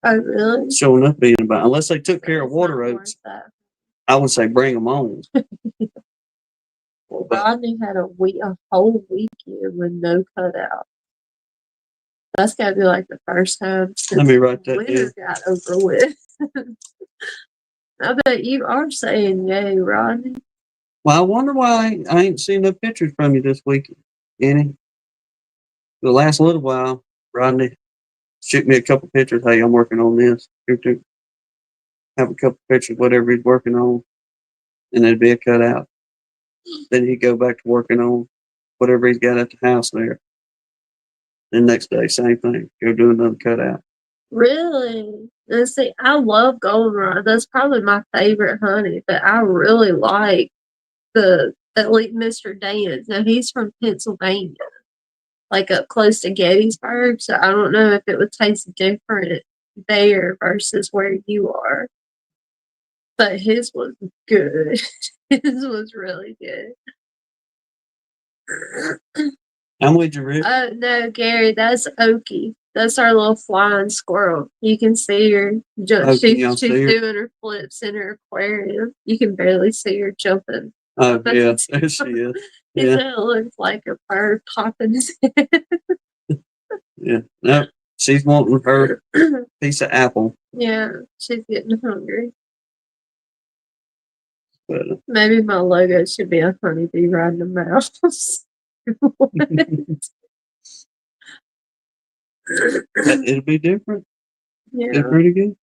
Oh, really? Showing up being about, unless they took care of water oats, I would say bring them on. Well, Rodney had a whole weekend with no cutout. That's got to be like the first time since Let me write that winter got over with. I bet you are saying yay, Rodney. Well, I wonder why I ain't seen no pictures from you this weekend, Annie. The last little while, Rodney, shoot me a couple pictures. Hey, I'm working on this. Have a couple pictures, whatever he's working on, and it'd be a cutout. Then he'd go back to working on whatever he's got at the house there. Then next day, same thing. Go do another cutout. Really? And see, I love goldenrod. That's probably my favorite honey, but I really like at least Mr. Dan. Now he's from Pennsylvania, like up close to Gettysburg. So I don't know if it would taste different there versus where you are. But his was good. His was really good. I'm with you, Rick. Oh no, Gary, that's Okie. That's our little flying squirrel. You can see her. She's doing her flips in her aquarium. You can barely see her jumping. Oh, yeah, there she is. Yeah. It looks like a bird popping his head. Yeah, no, she's wanting her piece of apple. Yeah, she's getting hungry. But, maybe my logo should be a honeybee riding a mouse. It'll be different. Yeah. It's pretty good.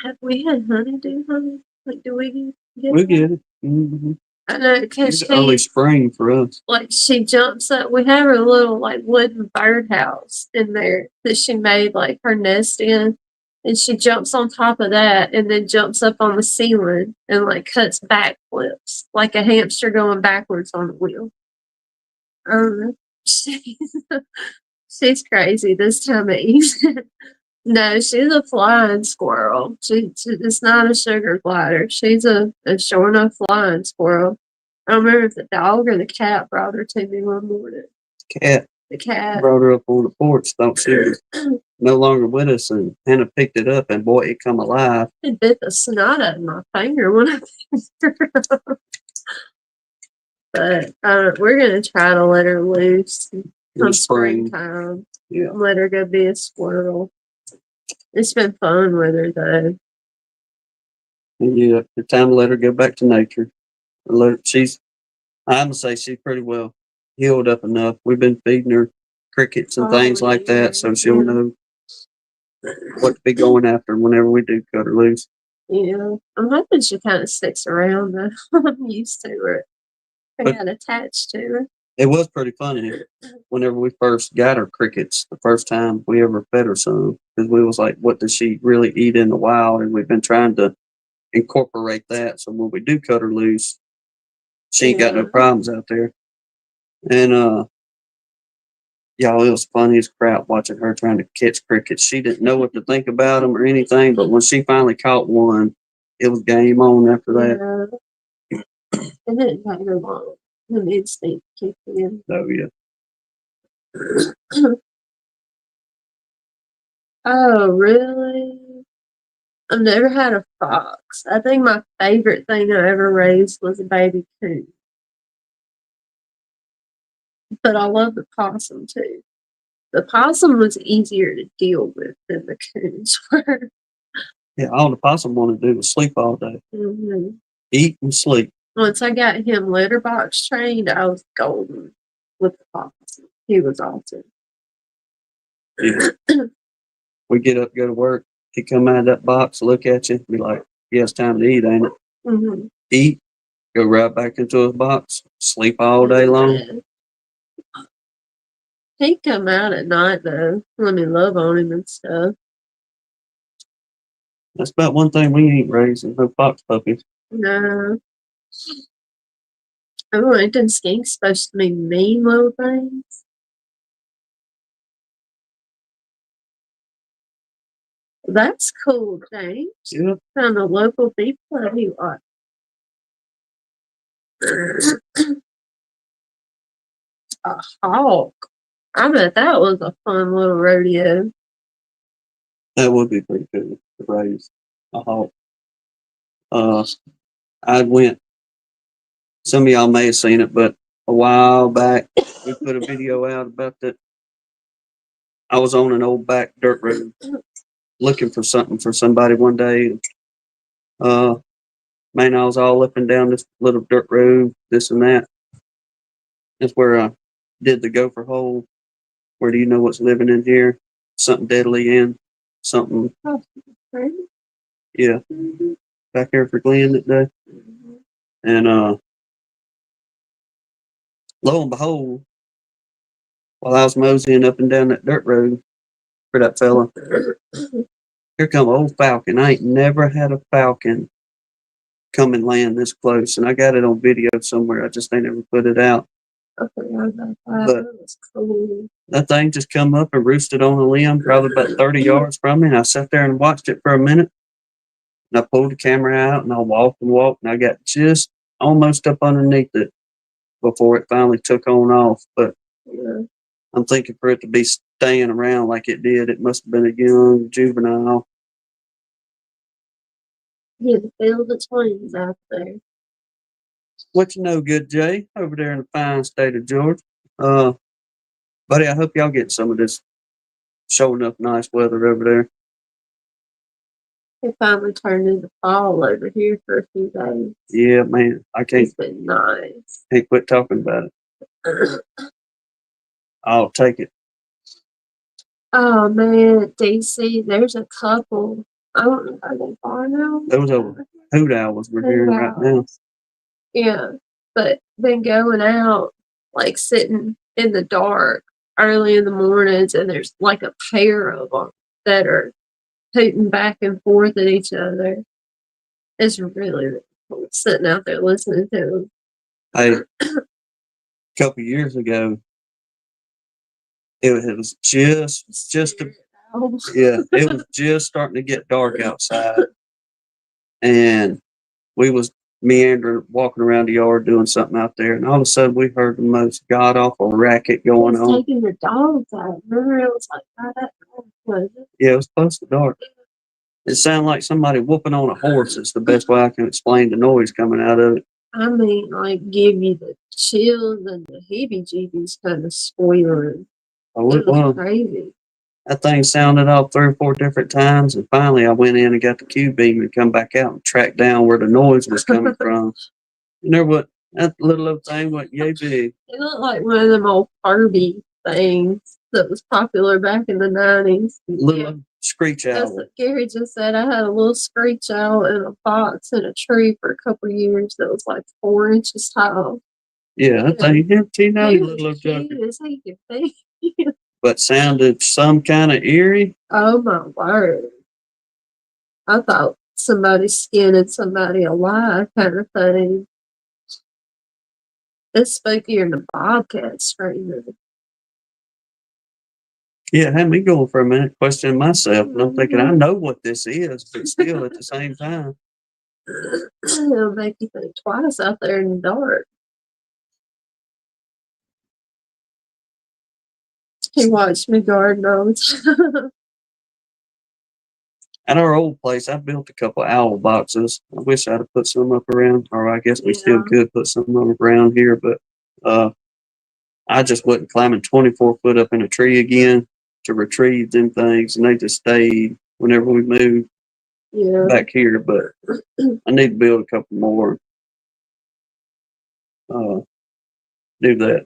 Have we had honeydew honey? Like, do we get We'll that? get it. Mm-hmm. I know, because It's early spring for us. like, she jumps up. We have her little, like, wooden birdhouse in there that she made, like, her nest in. And she jumps on top of that and then jumps up on the ceiling and, like, cuts backflips like a hamster going backwards on the wheel. She's crazy this time of evening. No, she's a flying squirrel. It's not a sugar glider. She's a sure enough flying squirrel. I don't remember if the dog or the cat brought her to me one morning. Cat. The cat brought her up on the porch. Thought she was no longer with us, and Hannah picked it up, and boy, it come alive. It bit the snot out of my finger when I picked her up. But we're gonna try to let her loose come springtime. Yeah. Let her go be a squirrel. It's been fun with her though. And yeah, it's time to let her go back to nature. I'm gonna say she's pretty well healed up enough. We've been feeding her crickets and things like that, so she'll know what to be going after whenever we do cut her loose. Yeah, I'm hoping she kind of sticks around though. I'm used to her. I got attached to her. It was pretty funny whenever we first got her crickets, the first time we ever fed her some, because we was like, what does she really eat in the wild? And we've been trying to incorporate that, so when we do cut her loose, she ain't got no problems out there. And y'all, it was funny as crap watching her trying to catch crickets. She didn't know what to think about them or anything, but when she finally caught one, it was game on after that. Yeah. It didn't take her long. The instinct kicked in. Oh yeah. Oh really? I've never had a fox. I think my favorite thing I ever raised was a baby coon. But I love the possum too. The possum was easier to deal with than the coons were. Yeah, all the possum wanted to do was sleep all day. Mm-hmm. Eat and sleep. Once I got him litter box trained, I was golden with the possum. He was awesome. Yeah. We get up, go to work. He come out of that box, look at you, be like, yeah, it's time to eat, ain't it? Mm-hmm. Eat, go right back into his box, sleep all day long. Yeah. He'd come out at night though, let me love on him and stuff. That's about one thing we ain't raising, no fox puppies. No. Oh, ain't them skinks supposed to be mean little things? That's cool, James. Yeah. Found a local beef club you are. A hawk. I bet that was a fun little rodeo. That would be pretty cool to raise a hawk. I went, some of y'all may have seen it, but a while back, we put a video out about that. I was on an old back dirt road looking for something for somebody one day. Man, I was all up and down this little dirt road, this and that. That's where I did the gopher hole. Where do you know what's living in here? Something deadly in. Something. Oh, right. Yeah. Mm-hmm. Back here for Glenn that day. Mm-hmm. And lo and behold, while I was moseying up and down that dirt road for that fella, here come an old falcon. I ain't never had a falcon come and land this close. And I got it on video somewhere. I just ain't ever put it out. I forgot about that. But That was cool. that thing just come up and roosted on a limb, probably about 30 yards from me. And I sat there and watched it for a minute. And I pulled the camera out and I walked and walked. And I got just almost up underneath it before it finally took on off. But Yeah. I'm thinking for it to be staying around like it did, it must have been a young juvenile. Yeah, the field of twins out there. What you know, good Jay, over there in the fine state of Georgia. Buddy, I hope y'all get some of this showing up nice weather over there. It finally turned into fall over here for a few days. Yeah, man, I can't. It's been nice. Can't quit talking about it. I'll take it. Oh man, DC, there's a couple. I don't know, are they far now? Those are hoot owls we're hearing right now. Yeah, but been going out, like sitting in the dark early in the mornings, and there's like a pair of them that are hooting back and forth at each other. It's really, really cool sitting out there listening to them. Hey, a couple years ago, it was just it was just starting to get dark outside, and we was meandering, walking around the yard doing something out there, and all of a sudden we heard the most god awful racket going on. Taking the dogs out. Remember, it was like that. Was it? Yeah, it was close to dark. It sounded like somebody whooping on a horse. It's the best way I can explain the noise coming out of it. I mean, like, give you the chills and the heebie-jeebies kind of spoiling. Oh, it was crazy. That thing sounded off 3 or 4 different times, and finally I went in and got the Q-beam and come back out and tracked down where the noise was coming from. You know what? That little thing went yay big. It looked like one of them old Furby things that was popular back in the 90s. Little screech owl. That's what Gary just said. I had a little screech owl in a box in a tree for a couple of years that was like 4 inches tall. Yeah, that thing, you know, He little was cute as he could be. But sounded some kind of eerie. Oh my word. I thought somebody skinning somebody alive kind of thing. It's spookier than a bobcat screaming. Yeah, it had me going for a minute, questioning myself, and I'm thinking, I know what this is, but still at the same time. It'll make you think twice out there in the dark. He watched me garden all the time. At our old place, I built a couple of owl boxes. I wish I'd have put some up around, or I guess we still could put some up around here, but I just wasn't climbing 24 foot up in a tree again to retrieve them things, and they just stayed whenever we moved back here. But I need to build a couple more. Do that.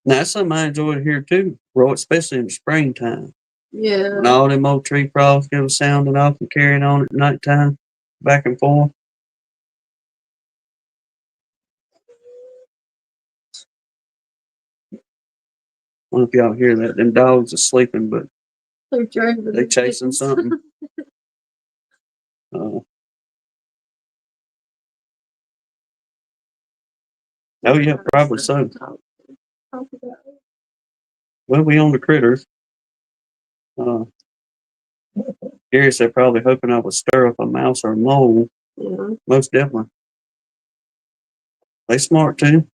Now, that's something I enjoy here too, bro, especially in the springtime. Yeah. When all them old tree frogs go sounding off and carrying on at nighttime, back and forth. I don't know if y'all hear that. Them dogs are sleeping, but they're chasing something. Oh yeah, probably so. Well, we own the critters. Gary said probably hoping I would stir up a mouse or a mole. Yeah. Most definitely. They smart too.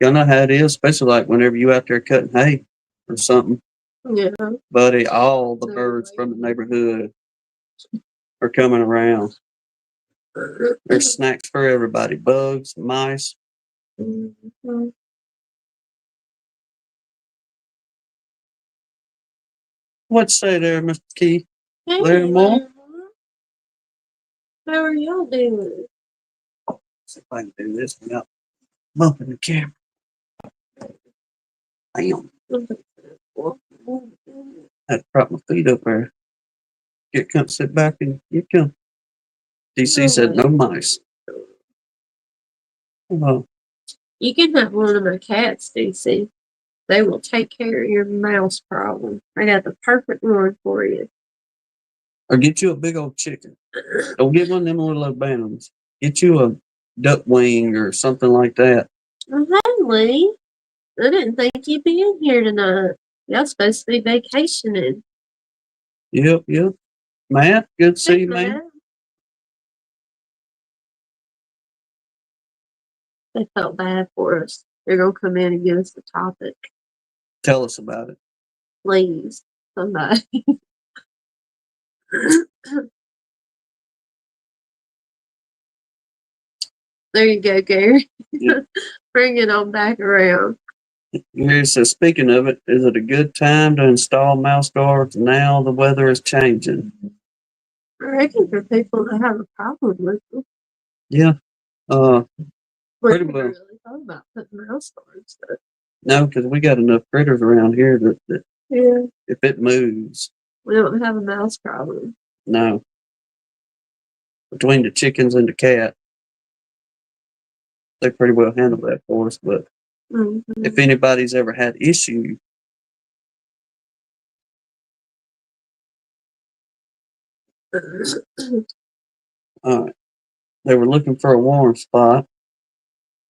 Y'all know how it is, especially like whenever you out there cutting hay or something. Yeah. Buddy, all the birds from the neighborhood are coming around. There's snacks for everybody. Bugs, mice. Mm-hmm. What say there, Mr. Keith? Hey, Larry Moore? How are y'all doing? See if I can do this without bumping the camera. Damn. I had to prop my feet up there. Come sit back and you come. DC said no mice. You can have one of my cats, DC. They will take care of your mouse problem. I got the perfect one for you. Or get you a big old chicken. Don't get one of them little albanums. Get you a duck wing or something like that. Oh, hey, Lee. I didn't think you'd be in here tonight. Y'all supposed to be vacationing. Yep. Matt, good to see you, man. They felt bad for us. They're going to come in and give us the topic. Tell us about it. Please, somebody. There you go, Gary. Yep. Bring it on back around. Gary says, speaking of it, is it a good time to install mouse guards now the weather is changing? I reckon for people that have a problem with them. Yeah. We Pretty never well. really thought about putting mouse guards, but No, because we got enough critters around here that yeah, if it moves, we don't have a mouse problem. no. Between the chickens and the cat, they pretty well handle that for us. But if anybody's ever had issue, they were looking for a warm spot.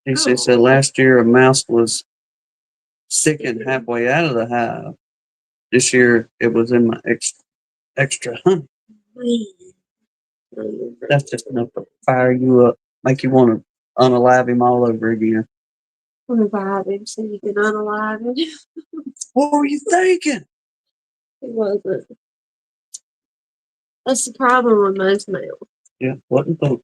He said last year a mouse was sticking halfway out of the hive. This year it was in my extra honey. That's just enough to fire you up, make you want to unalive him all over again. Revive him so you can unalive him. What were you thinking? It wasn't. That's the problem with most males. Yeah, wasn't the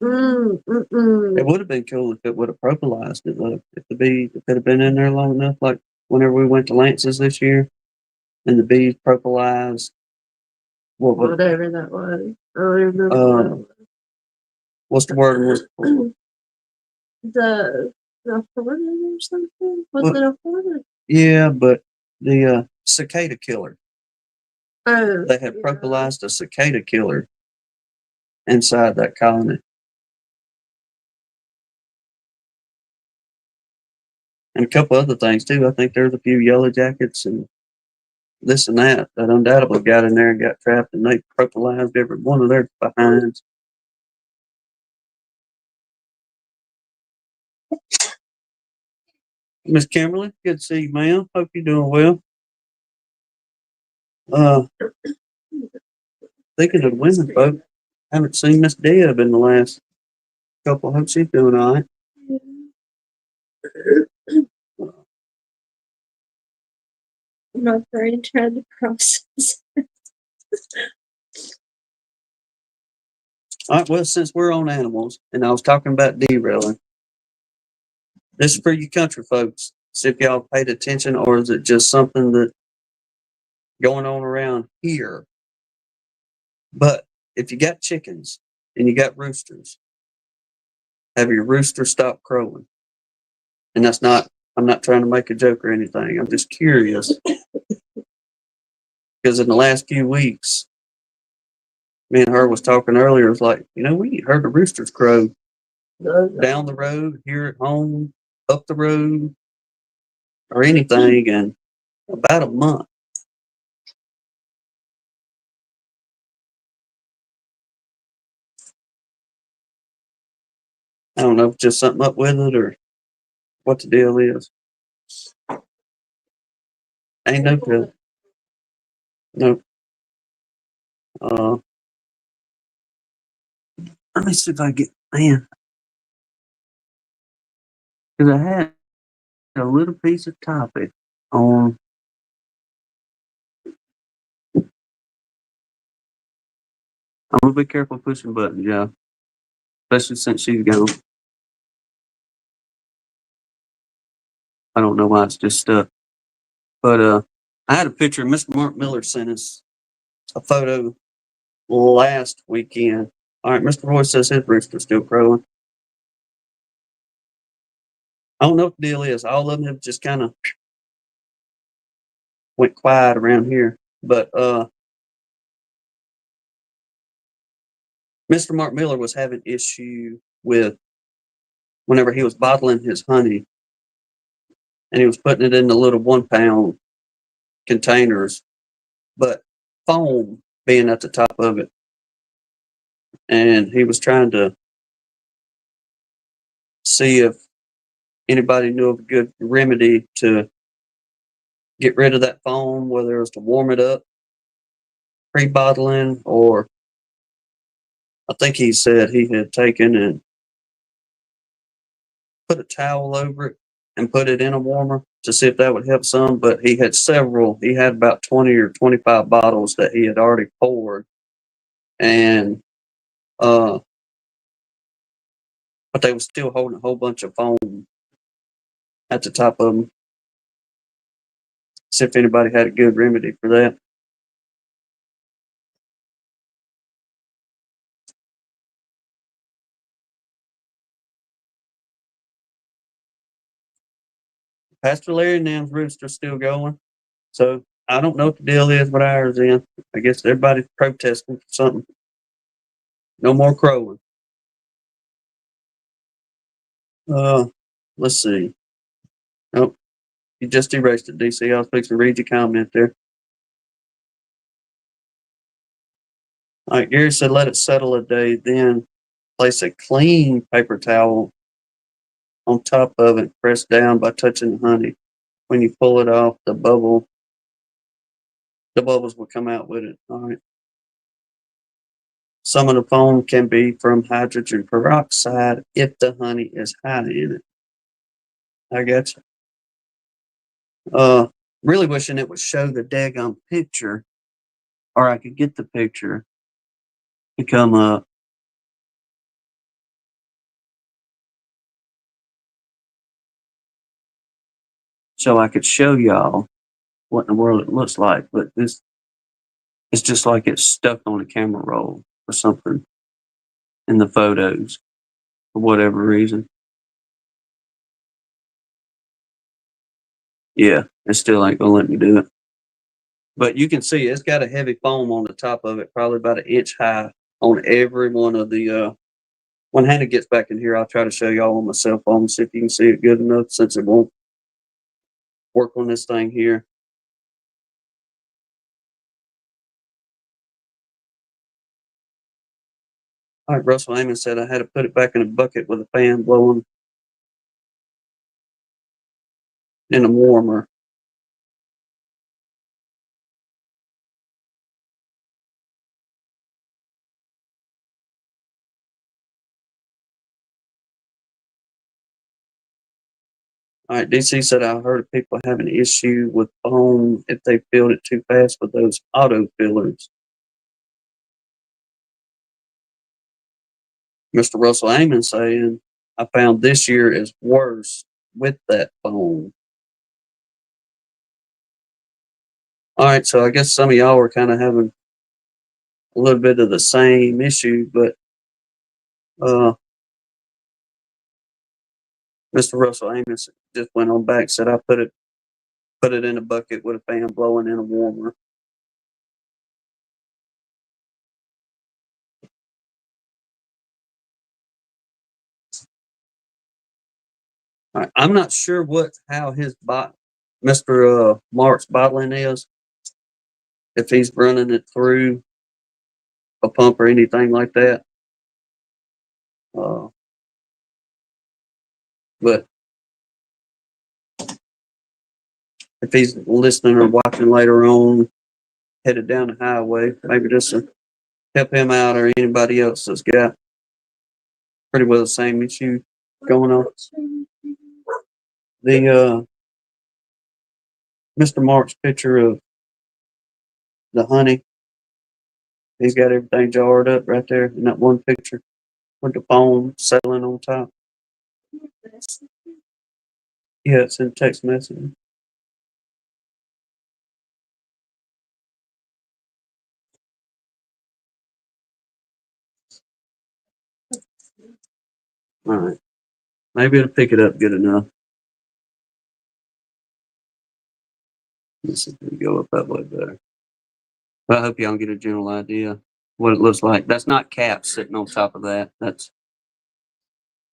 It would have been cool if it would have propylized it. Look, if it had been in there long enough, like whenever we went to Lance's this year, and the bees propylized. Whatever that was. I don't remember what that was. What's the word? The hornet or something? Was it a hornet? Yeah, but the cicada killer. Oh, They had propylized a cicada killer inside that colony. And a couple other things too. I think there's a few yellow jackets and this and that undoubtedly got in there and got trapped, and they propylized every one of their behinds. Miss Kimberly, good to see you, ma'am. Hope you're doing well. Thinking of the women, folks, haven't seen Miss Deb in the last couple. Hope she's doing all right. My brain tried to process. All right, well, since we're on animals, and I was talking about derailing, this is for you country folks. See if y'all paid attention, or is it just something that going on around here? But if you got chickens and you got roosters, have your rooster stop crowing? And I'm not trying to make a joke or anything. I'm just curious. Because in the last few weeks, me and her was talking earlier, it was like, we ain't heard the roosters crow down the road, here at home, up the road, or anything in about a month. I don't know if it's just something up with it or what the deal is. Ain't no good. No. Let me see if I get, man. Because I had a little piece of topic on. I'm going to be careful pushing buttons, y'all. Especially since she's gone. I don't know why it's just stuck. But I had a picture. Mr. Mark Miller sent us a photo last weekend. All right, Mr. Roy says his rooster's still crowing. I don't know what the deal is. All of them have just kind of went quiet around here. But Mr. Mark Miller was having issue with whenever he was bottling his honey, and he was putting it in the little 1 pound containers, but foam being at the top of it. And he was trying to see if anybody knew of a good remedy to get rid of that foam, whether it was to warm it up pre-bottling, or I think he said he had taken and put a towel over it and put it in a warmer to see if that would help some. But he had about 20 or 25 bottles that he had already poured. And, but they were still holding a whole bunch of foam at the top of them. See if anybody had a good remedy for that. Pastor Larry and them's rooster's still going. So I don't know what the deal is with ours in. I guess everybody's protesting for something. No more crowing. Let's see. Nope, you just erased it, DC. I was fixing to read your comment there. All right, Gary said let it settle a day, then place a clean paper towel on top of it, press down by touching the honey. When you pull it off, the bubbles will come out with it. All right. Some of the foam can be from hydrogen peroxide if the honey is high in it. I got you. Really wishing it would show the daggone picture, or I could get the picture to come up. So I could show y'all what in the world it looks like, but this it's just like it's stuck on a camera roll or something in the photos for whatever reason. Yeah, it still ain't gonna let me do it. But you can see it's got a heavy foam on the top of it, probably about an inch high on every one of the when Hannah gets back in here, I'll try to show y'all on my cell phone, see if you can see it good enough since it won't work on this thing here. All right, Russell Amos said I had to put it back in a bucket with a fan blowing in a warmer. All right, DC said I heard of people having an issue with foam if they filled it too fast with those auto fillers. Mr. Russell Amon saying I found this year is worse with that foam. All right, so I guess some of y'all are kind of having a little bit of the same issue, but Mr. Russell Amos just went on back, said I put it in a bucket with a fan blowing in a warmer. All right, I'm not sure how his Mr. Mark's bottling is, if he's running it through a pump or anything like that. But if he's listening or watching later on, headed down the highway, maybe just to help him out or anybody else that's got pretty well the same issue going on. The Mr. Mark's picture of the honey, he's got everything jarred up right there in that one picture with the foam settling on top. Yeah, it's in text messaging. All right. Maybe it'll pick it up good enough. Let's see if we go up that way better. But I hope y'all get a general idea what it looks like. That's not caps sitting on top of that. That's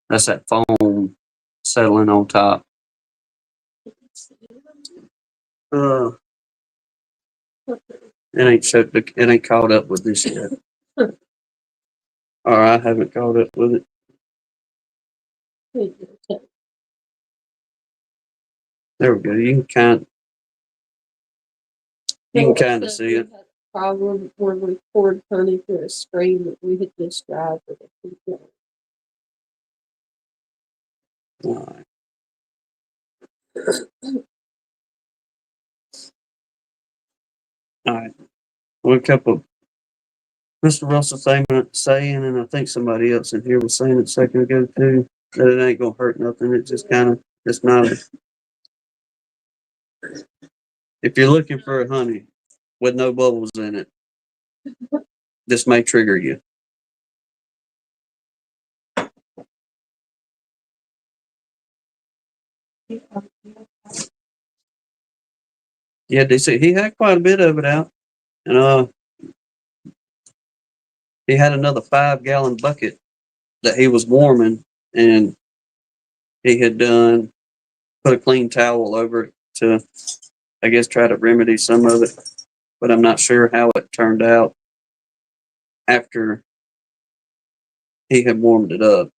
that foam settling on top. It ain't caught up with this yet. Or I haven't caught up with it. There we go. You can kind of see it. Problem when we poured honey through a stream that we had described with a people. All right. All right. Well, a couple. Mr. Russell saying, and I think somebody else in here was saying it a second ago too, that it ain't gonna hurt nothing. It just kind of, it's not. If you're looking for a honey with no bubbles in it, this may trigger you. Yeah, DC. He had quite a bit of it out, and he had another 5-gallon bucket that he was warming, and he had done put a clean towel over it to, I guess, try to remedy some of it. But I'm not sure how it turned out after he had warmed it up.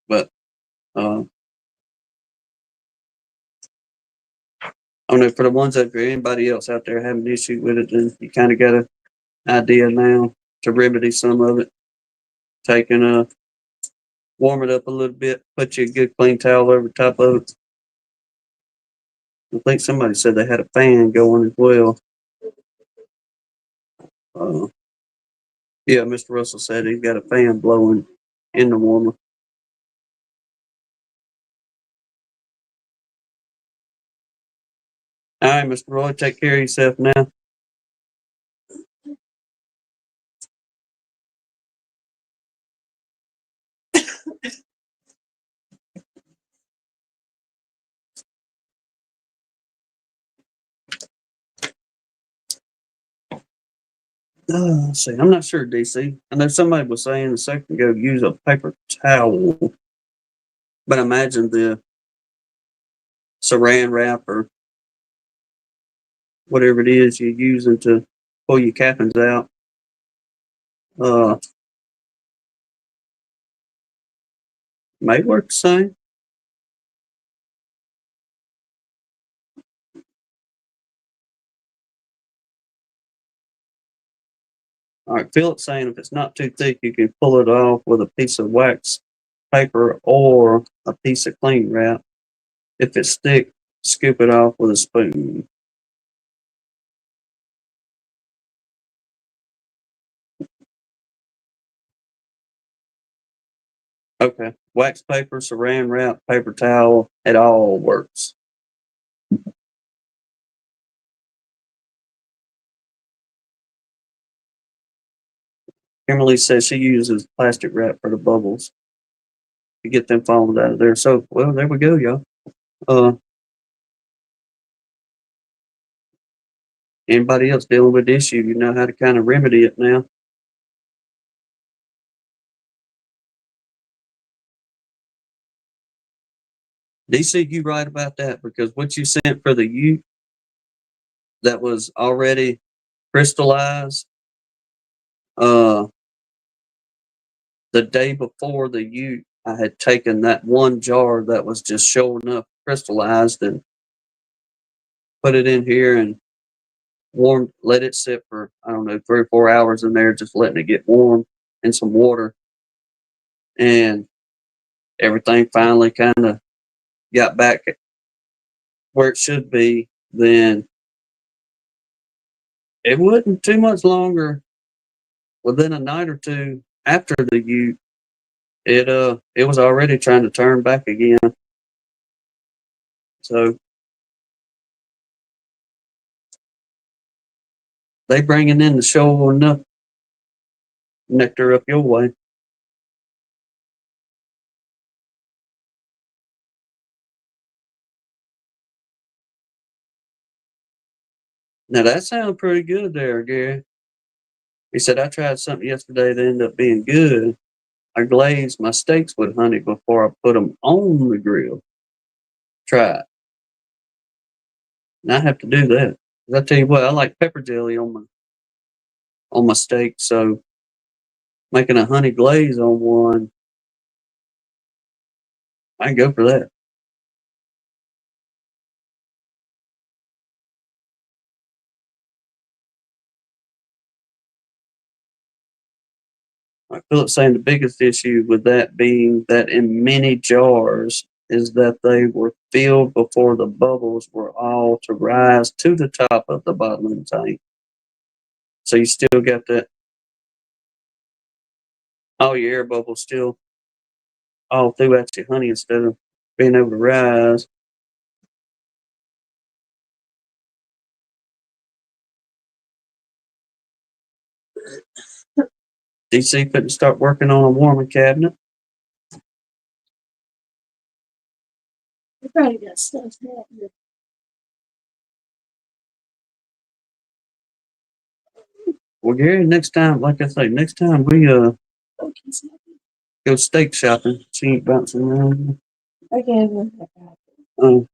But I don't know, for the ones that for anybody else out there having an issue with it, then you kind of got an idea now to remedy some of it. Taking warm it up a little bit, put you a good clean towel over top of it. I think somebody said they had a fan going as well. Uh, yeah, Mr. Russell said he's got a fan blowing in the warmer. All right, Mr. Roy, take care of yourself now. Let's see. I'm not sure, DC. I know somebody was saying a second ago use a paper towel, but I imagine the saran wrap or whatever it is you're using to pull your cappings out. May work the same. All right, Philip's saying if it's not too thick, you can pull it off with a piece of wax paper or a piece of cling wrap. If it's thick, scoop it off with a spoon. Okay, wax paper, saran wrap, paper towel, it all works. Kimberly says she uses plastic wrap for the bubbles to get them foams out of there. So, well, there we go, y'all. Anybody else dealing with the issue, you know how to kind of remedy it now. DC, you right about that because what you sent for the ute that was already crystallized, the day before the ute, I had taken that one jar that was just showing up crystallized and put it in here and warmed, let it sit for, I don't know, 3 or 4 hours in there, just letting it get warm in some water. And everything finally kind of got back where it should be. Then it wasn't too much longer, within a night or two after the ute, it was already trying to turn back again. So they bringing in the show enough nectar up your way. Now that sounds pretty good there, Gary. He said, I tried something yesterday that ended up being good. I glazed my steaks with honey before I put them on the grill. Try it. And I have to do that. 'Cause I tell you what, I like pepper jelly on my steak, so making a honey glaze on one, I can go for that. Like Philip's saying, the biggest issue with that being that in many jars is that they were filled before the bubbles were all to rise to the top of the bottling tank. So you still got that, all your air bubbles still all throughout your honey instead of being able to rise. DC couldn't start working on a warming cabinet. You probably got stuff happening. Well, Gary, next time, like I say, next time we go steak shopping, she ain't bouncing around. I gave her Yeah.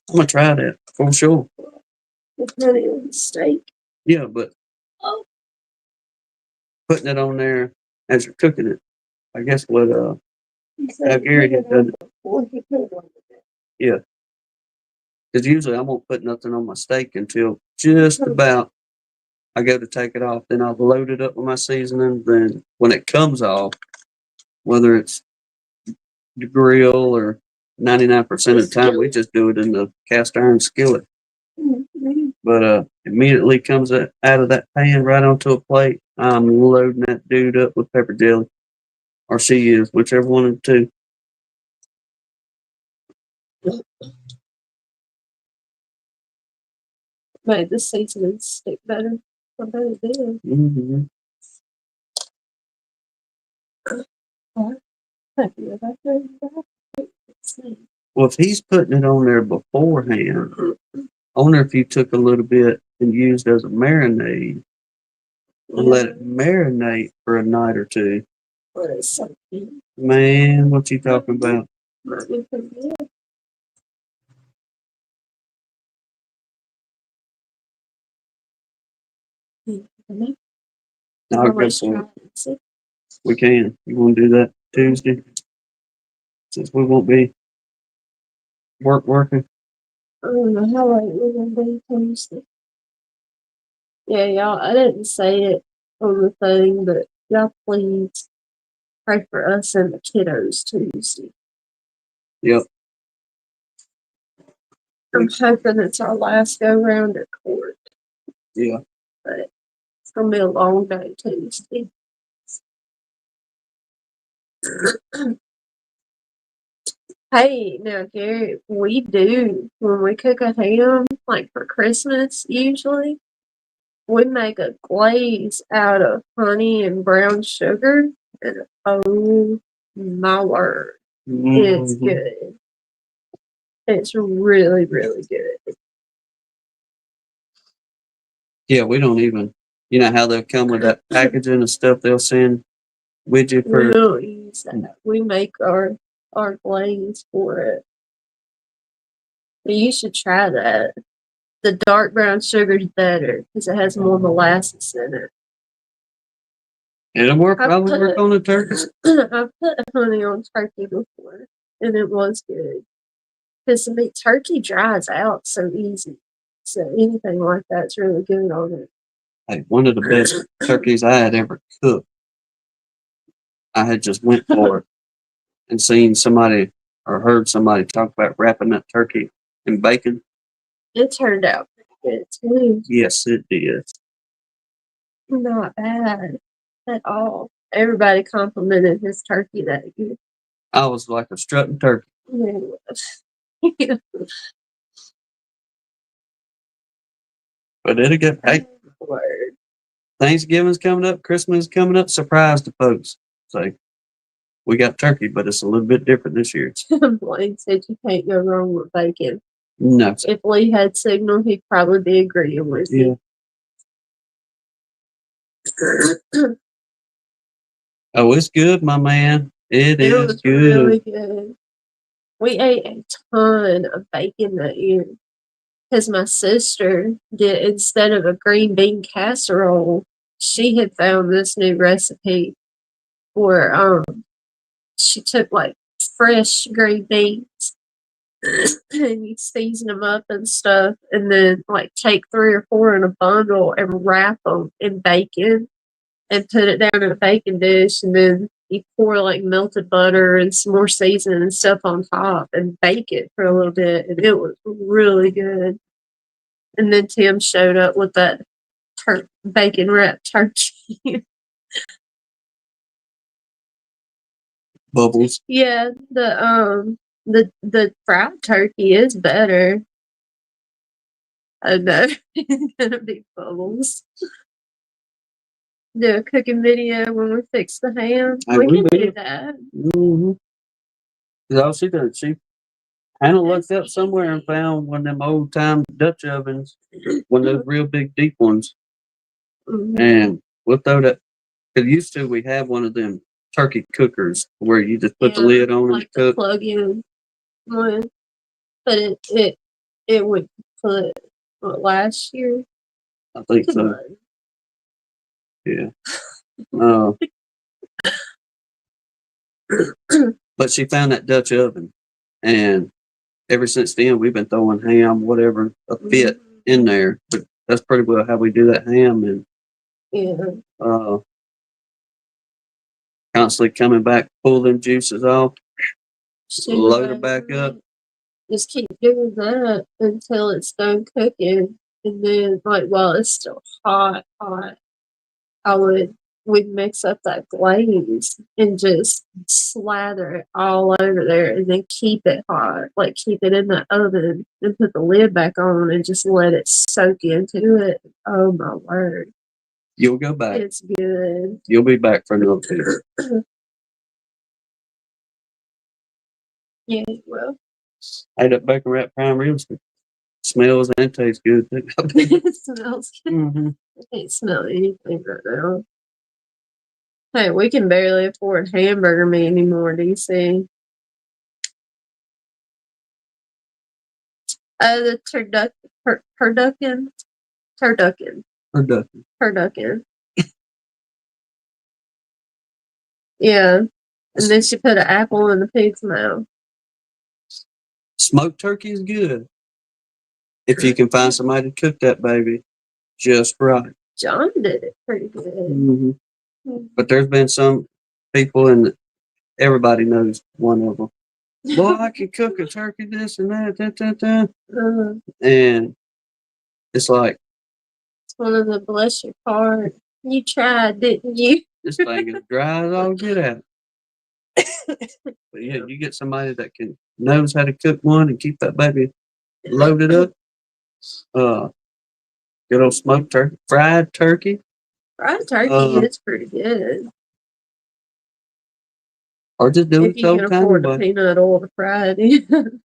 I'm gonna try that for sure. honey on the steak. Yeah, but putting it on there as you're cooking it, I guess what how Gary had done it. Yeah, because usually I won't put nothing on my steak until just about I go to take it off. Then I'll load it up with my seasoning. Then when it comes off, whether it's the grill or 99% of the time, we just do it in the cast iron skillet. But immediately comes out of that pan right onto a plate. I'm loading that dude up with pepper jelly, or she is, whichever one of the two. Made the seasoning stick better. I bet it did. Mm-hmm. Well, if he's putting it on there beforehand, I wonder if you took a little bit and used as a marinade and let it marinate for a night or two. Man, what you talking about? I'll go for it. We can. You want to do that Tuesday? Since we won't be working. I don't know how late we're gonna be Tuesday. Yeah, y'all, I didn't say it on the thing, but y'all please pray for us and the kiddos Tuesday. Yep. I'm hoping it's our last go round at court. Yeah. But it's gonna be a long day Tuesday. Hey, now Gary, we do when we cook a ham, like for Christmas usually, we make a glaze out of honey and brown sugar, and oh my word, it's good. It's really, really good. Yeah, we don't even, you know how they'll come with that packaging and stuff they'll send with you for. We don't use that. We make our glaze for it. But you should try that. The dark brown sugar's better because it has more molasses in it. It'll work. Probably work on the turkey. I've put honey on turkey before, and it was good. Because the turkey dries out so easy. So anything like that's really good on it. Hey, one of the best turkeys I had ever cooked. I had just went for it and seen somebody or heard somebody talk about wrapping that turkey in bacon. It turned out pretty good too. Yes, it did. Not bad at all. Everybody complimented his turkey that good. I was like a strutting turkey. Yeah. But it'll get paid. Thanksgiving's coming up, Christmas is coming up. Surprise to folks. So we got turkey, but it's a little bit different this year. Blaine said you can't go wrong with bacon. No. If Lee had signal, he'd probably be agreeing with you. Oh, it's good, my man. It is good. Really good. We ate a ton of bacon that year because my sister did, instead of a green bean casserole, she had found this new recipe where she took like fresh green beans and you season them up and stuff, and then like take 3 or 4 in a bundle and wrap them in bacon and put it down in a baking dish, and then you pour like melted butter and some more seasoning and stuff on top and bake it for a little bit, and it was really good. And then Tim showed up with that bacon wrapped turkey. Bubbles. Yeah, the fried turkey is better. I know it's gonna be bubbles. Do a cooking video when we fix the ham. We can do that. Mm-hmm. All she does, she Hannah looked up somewhere and found one of them old time Dutch ovens, one of those real big deep ones. Mhm. And we'll throw that. Cause used to we have one of them turkey cookers where you just put the lid on like and cook. the plug-in one, but it would put last year. I think Come so. on. Yeah. But she found that Dutch oven, and ever since then we've been throwing ham, whatever a fit in there. But that's pretty well how we do that ham, and Yeah. constantly coming back, pull them juices off, load it back Right. up. Just keep doing that until it's done cooking, and then like while it's still hot, we'd mix up that glaze and just slather it all over there, and then keep it hot, like keep it in the oven, and put the lid back on, and just let it soak into it. Oh my word, You'll go back. it's good. You'll be back for another piece. Yeah, well, Hey, that bacon wrap prime ribs smells and tastes good. it smells good. Mm-hmm. I can't smell anything right now. Hey, we can barely afford hamburger meat anymore, do you see? The turducken. Yeah. And then she put an apple in the pig's mouth. Smoked turkey is good if you can find somebody to cook that baby just right. John did it pretty good. Mm-hmm. But there's been some people, and everybody knows one of them. Well, I can cook a turkey, this and that. And it's like, it's one of the bless your heart. You tried, didn't you? this thing is dry as all get out. But yeah, you get somebody that knows how to cook one and keep that baby loaded up. Good old smoked turkey, fried turkey. Fried turkey is pretty good. Or just do if it you can old time afford the way. peanut oil to fry it in.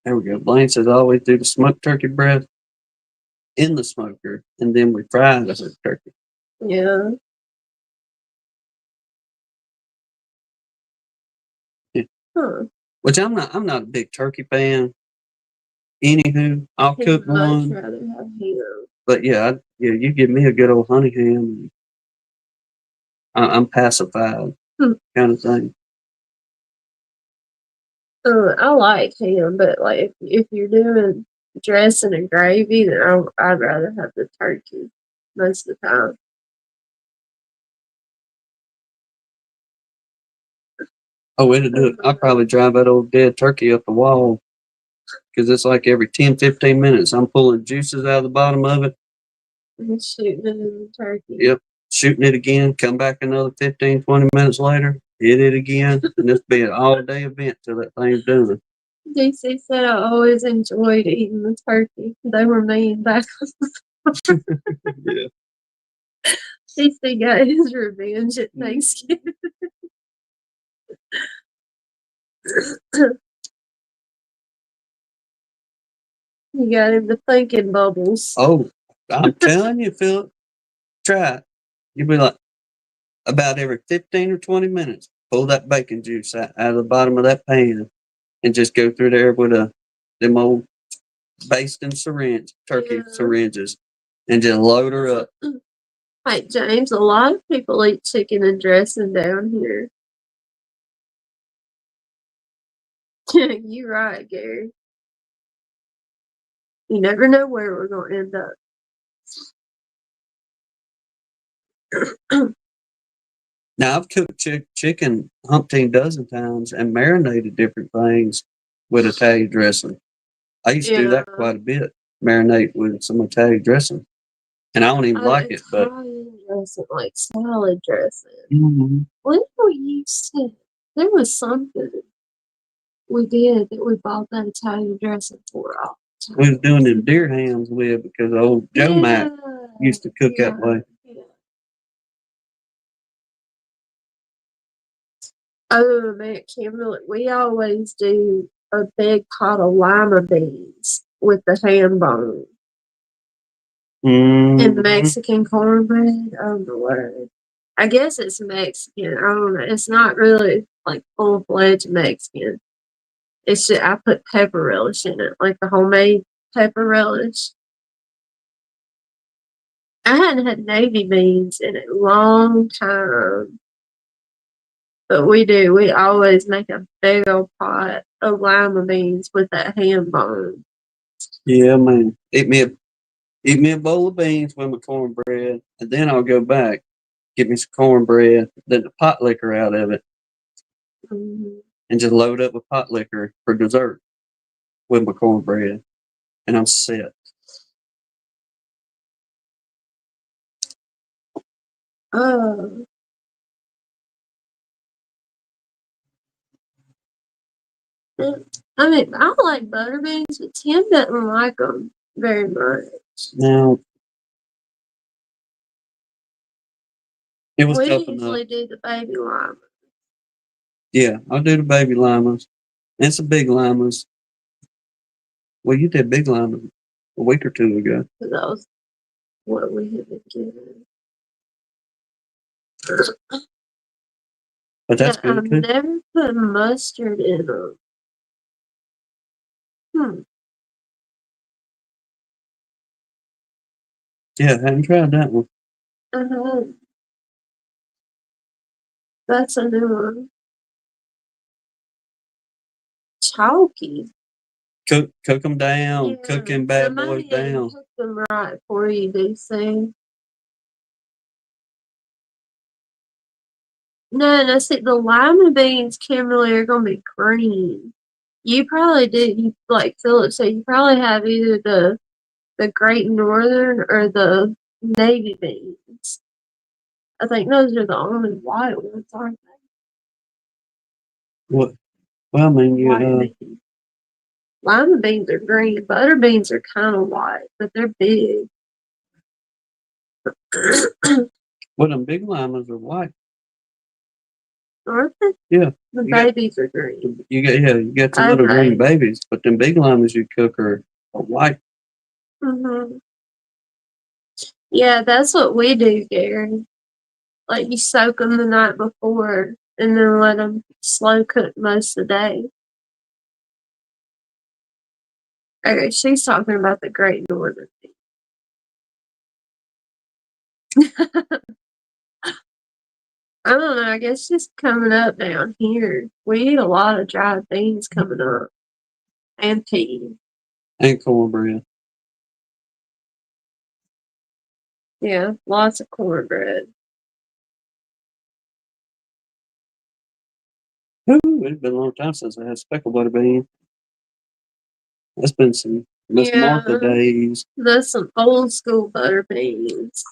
There we go. Blaine says always do the smoked turkey breast in the smoker, and then we fry the turkey. Yeah. Huh. Which I'm not a big turkey fan. Anywho, I'll cook one. Much rather have ham. But yeah, you give me a good old honey ham, I'm pacified kind of thing. I like ham, but like if you're doing dressing and gravy, then I'd rather have the turkey most of the time. Oh, it'll do it. I'll probably drive that old dead turkey up the wall, because it's like every 10, 15 minutes I'm pulling juices out of the bottom of it. And shooting it in the turkey. Yep. Shooting it again, come back another 15, 20 minutes later, hit it again, and it's be an all day event till that thing's done. DC said I always enjoyed eating the turkey. They were mean back. Yeah. DC got his revenge at Thanksgiving. You got him to thinking bubbles. Oh, I'm telling you, Philip, try it. You'll be like, about every 15 or 20 minutes, pull that bacon juice out of the bottom of that pan and just go through there with them old basting turkey syringes, and just load her up. Hey, James, a lot of people eat chicken and dressing down here. You're right, Gary. You never know where we're going to end up. Now, I've cooked chicken umpteen dozen times and marinated different things with Italian dressing. I used to do that quite a bit, marinate with some Italian dressing. And I don't even like it, but Italian dressing, like salad dressing. When we used to, there was something we did that we bought that Italian dressing for all the time. we was doing them deer hams with, because old Joe Mac used to cook that way. Oh man, Kimberly, we always do a big pot of lima beans with the ham bone and Mexican cornbread. Oh my word! I guess it's Mexican. I don't know. It's not really like full fledged Mexican. It's just I put pepper relish in it, like the homemade pepper relish. I hadn't had navy beans in a long time. But we do. We always make a big old pot of lima beans with that ham bone. Yeah, man. Eat me a bowl of beans with my cornbread, and then I'll go back, get me some cornbread, then the pot liquor out of it, Mhm. and just load up with pot liquor for dessert with my cornbread, and I'm set. Oh, I mean, I like butter beans, but Tim doesn't like them very much. Now, it was We tough enough. usually do the baby lima. Yeah, I'll do the baby limas and some big limas. Well, you did big limas a week or two ago. Because that was what we had been given. But that's Yeah, good I've too. never put mustard in them. Yeah, I haven't tried that one. Uh-huh. That's a new one. Chalky. Cook them down. Cook them bad boys Somebody down. cook them right for you, they say. No, see, the lima beans, Kimberly, are gonna be green. You probably did, you like Philip said, you probably have either the Great Northern or the navy beans. I think those are the only white ones, aren't What? Well, I mean, they? you White beans. Lima beans are green. Butter beans are kind of white, but they're big. well, them big limas are white. Aren't they? Yeah, The you got babies are green. you got the little green babies, but them big limas you cook are white. Mm-hmm. Yeah, that's what we do, Gary. Like you soak them the night before and then let them slow cook most of the day. Okay, she's talking about the Great Northern. I don't know. I guess just coming up down here. We eat a lot of dried beans coming up and peas. And cornbread. Yeah, lots of cornbread. Ooh, it's been a long time since I had speckled butter bean. That's been some Miss Martha days. That's some old school butter beans.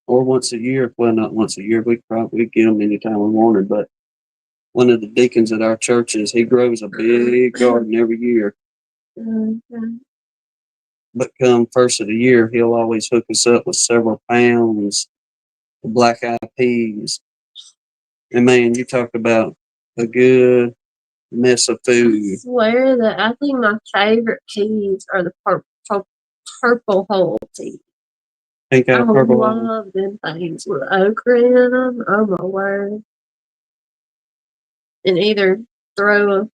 Or once a year. Well, not once a year. We probably get them anytime we wanted. But one of the deacons at our churches, he grows a big garden every year. Mm-hmm. But come first of the year, he'll always hook us up with several pounds of black eyed peas. And man, you talk about a good mess of food. I swear that I think my favorite peas are the purple whole peas. Pink I eye purple. love them things with okra in them. Oh my word. And either throw a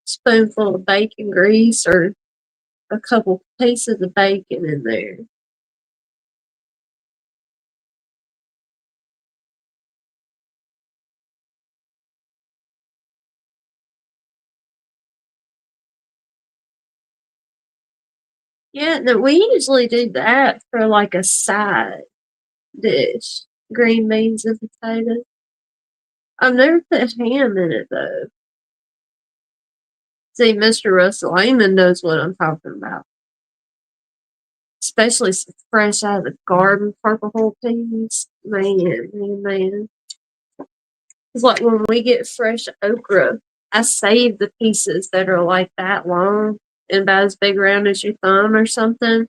spoonful of bacon grease or a couple pieces of bacon in there. Yeah, no, we usually do that for like a side dish. Green beans and potatoes. I've never put ham in it though. See, Mr. Russell Lehman knows what I'm talking about. Especially fresh out of the garden purple whole peas. Man. It's like when we get fresh okra, I save the pieces that are like that long and about as big around as your thumb or something.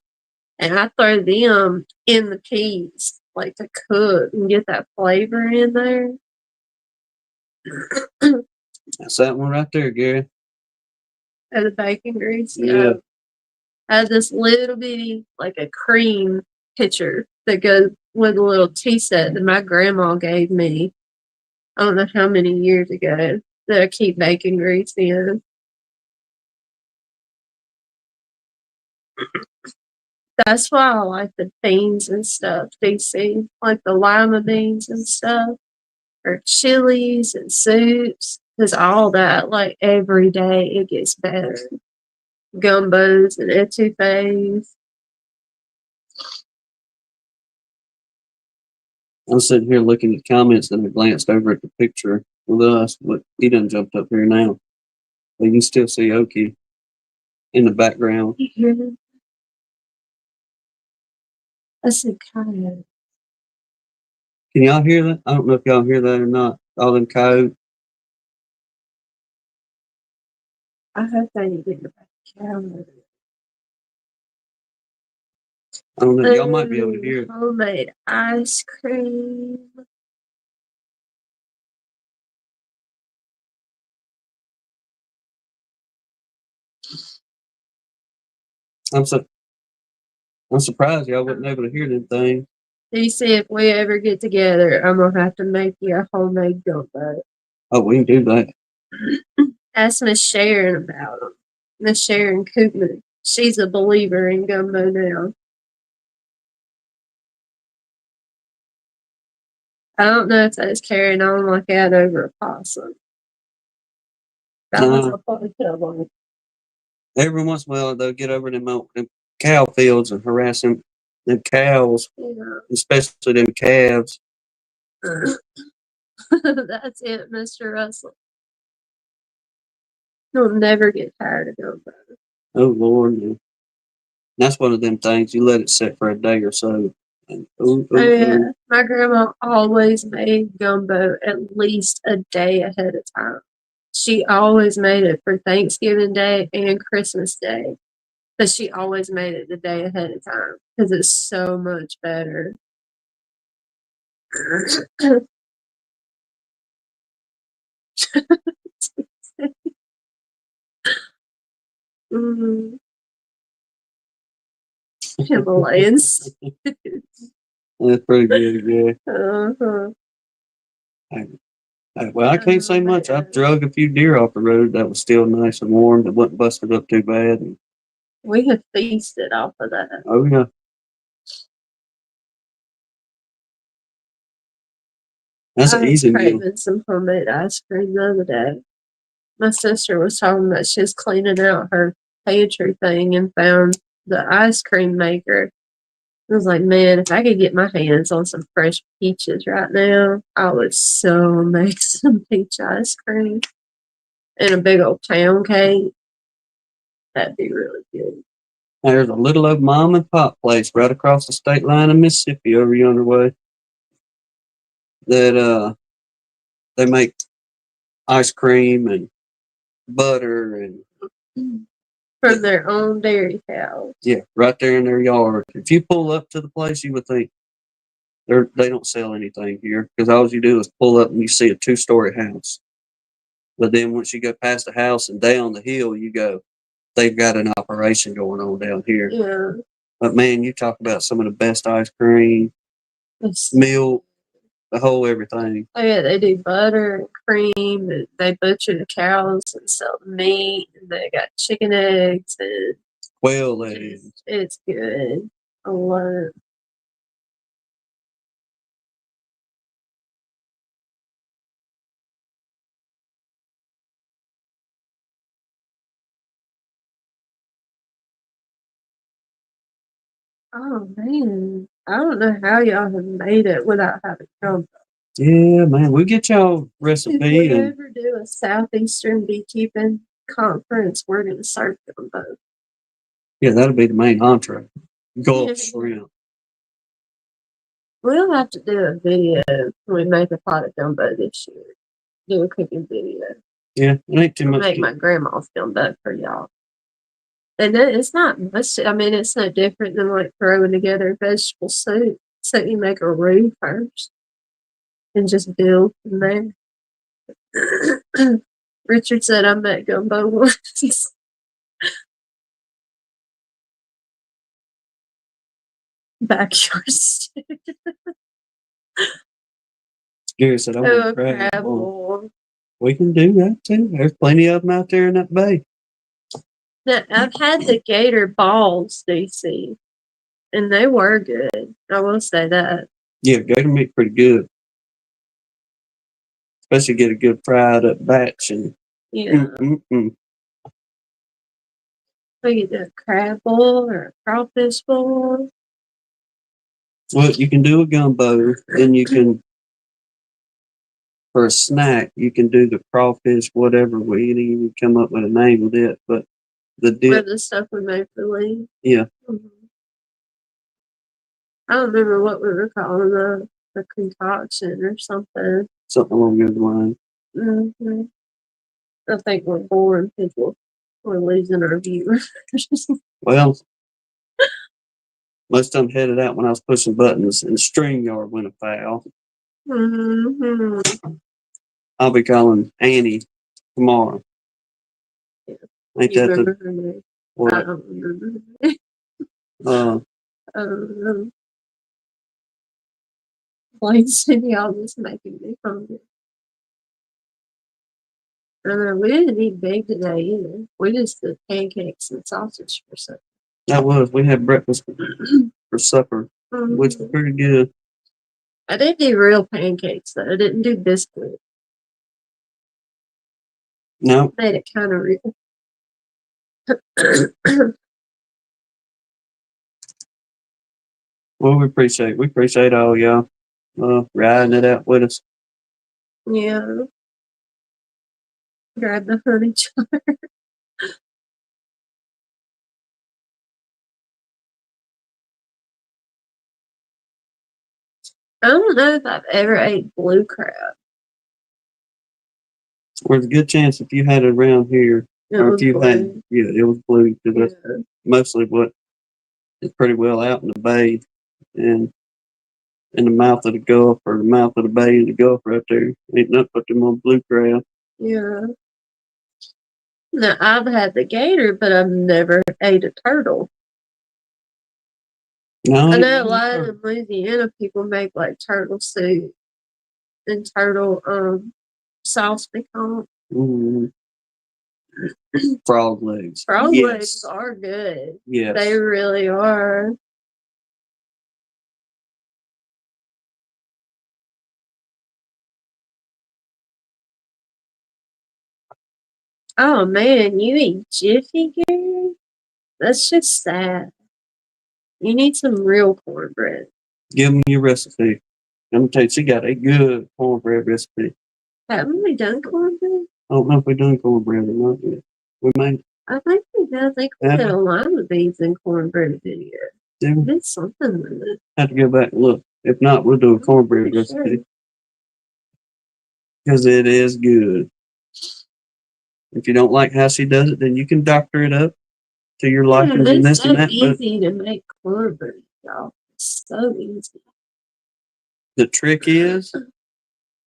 And I throw them in the peas, like to cook and get that flavor in there. That's that one right there, Gary. And the bacon grease. Yeah. I had this little bitty, like a cream pitcher that goes with a little tea set that my grandma gave me. I don't know how many years ago that I keep bacon grease in. That's why I like the beans and stuff, DC, like the lima beans and stuff, or chilies and soups, because all that, like every day, it gets better. Gumbos and etouffees. I'm sitting here looking at comments and I glanced over at the picture with us, but he done jumped up here now. But you can still see Oki in the background. You hear that? That's a coyote. Can y'all hear that? I don't know if y'all hear that or not. All them coyotes. I hope they didn't get the coyote. I don't know. Y'all might be able to hear it. Homemade ice cream. I'm surprised y'all wasn't able to hear them things. DC, if we ever get together, I'm gonna have to make you a homemade gumbo. Oh, we can do that. Ask Miss Sharon about them. Miss Sharon Koopman. She's a believer in gumbo now. I don't know if that's carrying on like that over a possum. That was a funny one. Every once in a while, they'll get over them cow fields and harass them cows, Yeah. especially them calves. That's it, Mr. Russell. You'll never get tired of gumbo. Oh, Lord. Yeah. That's one of them things. You let it sit for a day or so. And, Yeah. My grandma always made gumbo at least a day ahead of time. She always made it for Thanksgiving Day and Christmas Day. But she always made it the day ahead of time because it's so much better. mm. Himalayas. That's pretty good, yeah. Uh-huh. Well, I can't say much. I drug a few deer off the road that was still nice and warm, that wasn't busted up too bad. And, we have feasted off of that. oh, yeah. That's an easy meal. I was craving some homemade ice cream the other day. My sister was talking about she was cleaning out her pantry thing and found the ice cream maker. I was like, man, if I could get my hands on some fresh peaches right now, I would so make some peach ice cream and a big old pound cake. That'd be really good. There's a little old mom and pop place right across the state line of Mississippi over yonder way that they make ice cream and butter and from their own dairy cows. Yeah, right there in their yard. If you pull up to the place, you would think they don't sell anything here because all you do is pull up and you see a 2-story house. But then once you go past the house and down the hill, you go, they've got an operation going on down here. Yeah. But man, you talk about some of the best ice cream, milk, the whole everything. Oh yeah, they do butter and cream. And they butcher the cows and sell the meat. And they got chicken eggs and quail eggs. It's good. I love it. Oh man, I don't know how y'all have made it without having gumbo. Yeah, man, we get y'all recipe. If we ever do a Southeastern beekeeping conference, we're gonna serve gumbo. Yeah, that'll be the main entree. Gulf shrimp. We'll have to do a video when we make a pot of gumbo this year. Do a cooking video. Yeah, it ain't too much. Make my grandma's gumbo for y'all. And it's not much. I mean, it's no different than like throwing together vegetable soup. So you make a roux first and just build from there. Richard said I met gumbo once. Backyard stew. Gary said, I Oh, want crab. crab boil. We can do that too. There's plenty of them out there in that bay. Now, I've had the gator balls, DC, and they were good. I will say that. Yeah, gator meat pretty good. Especially get a good fried up batch and Yeah. We could do a crab boil or a crawfish boil. Well, you can do a gumbo, then you can, for a snack, you can do the crawfish, whatever. We didn't even come up with a name with it, but the dip. With the stuff we made for Lee. Yeah. Mm-hmm. I don't remember what we were calling the concoction or something. Something along those lines. Mm-hmm. I think we're boring people. We're losing our viewers. Well, most of them headed out when I was pushing buttons, and StreamYard went afoul. Mm-hmm. I'll be calling Annie tomorrow. Yeah. Ain't You that remember the her name? what? I don't remember her name. Like Cindy always making me hungry. We didn't eat big today either. We just did pancakes and sausage for supper. That was. We had breakfast for supper, which was pretty good. I did do real pancakes though. I didn't do biscuit. No. Made it kind of real. Well, we appreciate all y'all riding it out with us. Yeah. Grab the honey jar. I don't know if I've ever ate blue crab. There's a good chance if you had it around here, or if you had, it was blue, because that's mostly what is pretty well out in the bay and in the mouth of the Gulf, or the mouth of the bay in the Gulf right there. Ain't nothing but them on blue crab. Yeah. Now, I've had the gator, but I've never ate a turtle. No, I know a lot of Louisiana people make like turtle soup and turtle sauce pecan. Mm-hmm. Frog legs. Frog legs are good. Yes. They really are. Oh man, you eat Jiffy, Gary? That's just sad. You need some real cornbread. Give me your recipe. I'm gonna tell you, she got a good cornbread recipe. Haven't we done cornbread? I don't know if we've done cornbread or not yet. We may. I think we did. I think we did a lima beans and cornbread video. We did something with it. Have to go back and look. If not, we'll do a cornbread recipe. Because it is good. If you don't like how she does it, then you can doctor it up to your likings and this and that. It's so easy to make cornbread, y'all. It's so easy. The trick is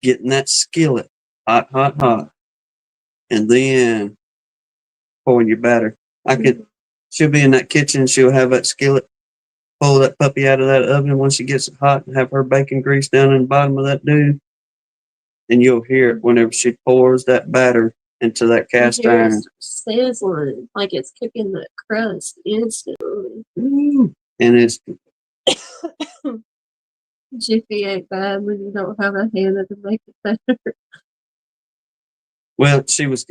getting that skillet hot, and then pouring your batter. She'll be in that kitchen. She'll have that skillet, pull that puppy out of that oven when she gets it hot, and have her bacon grease down in the bottom of that dude. And you'll hear it whenever she pours that batter into that cast iron. Sizzling, like it's cooking the crust instantly. And it's Jiffy ain't bad when you don't have a hand to make it better. Well, she was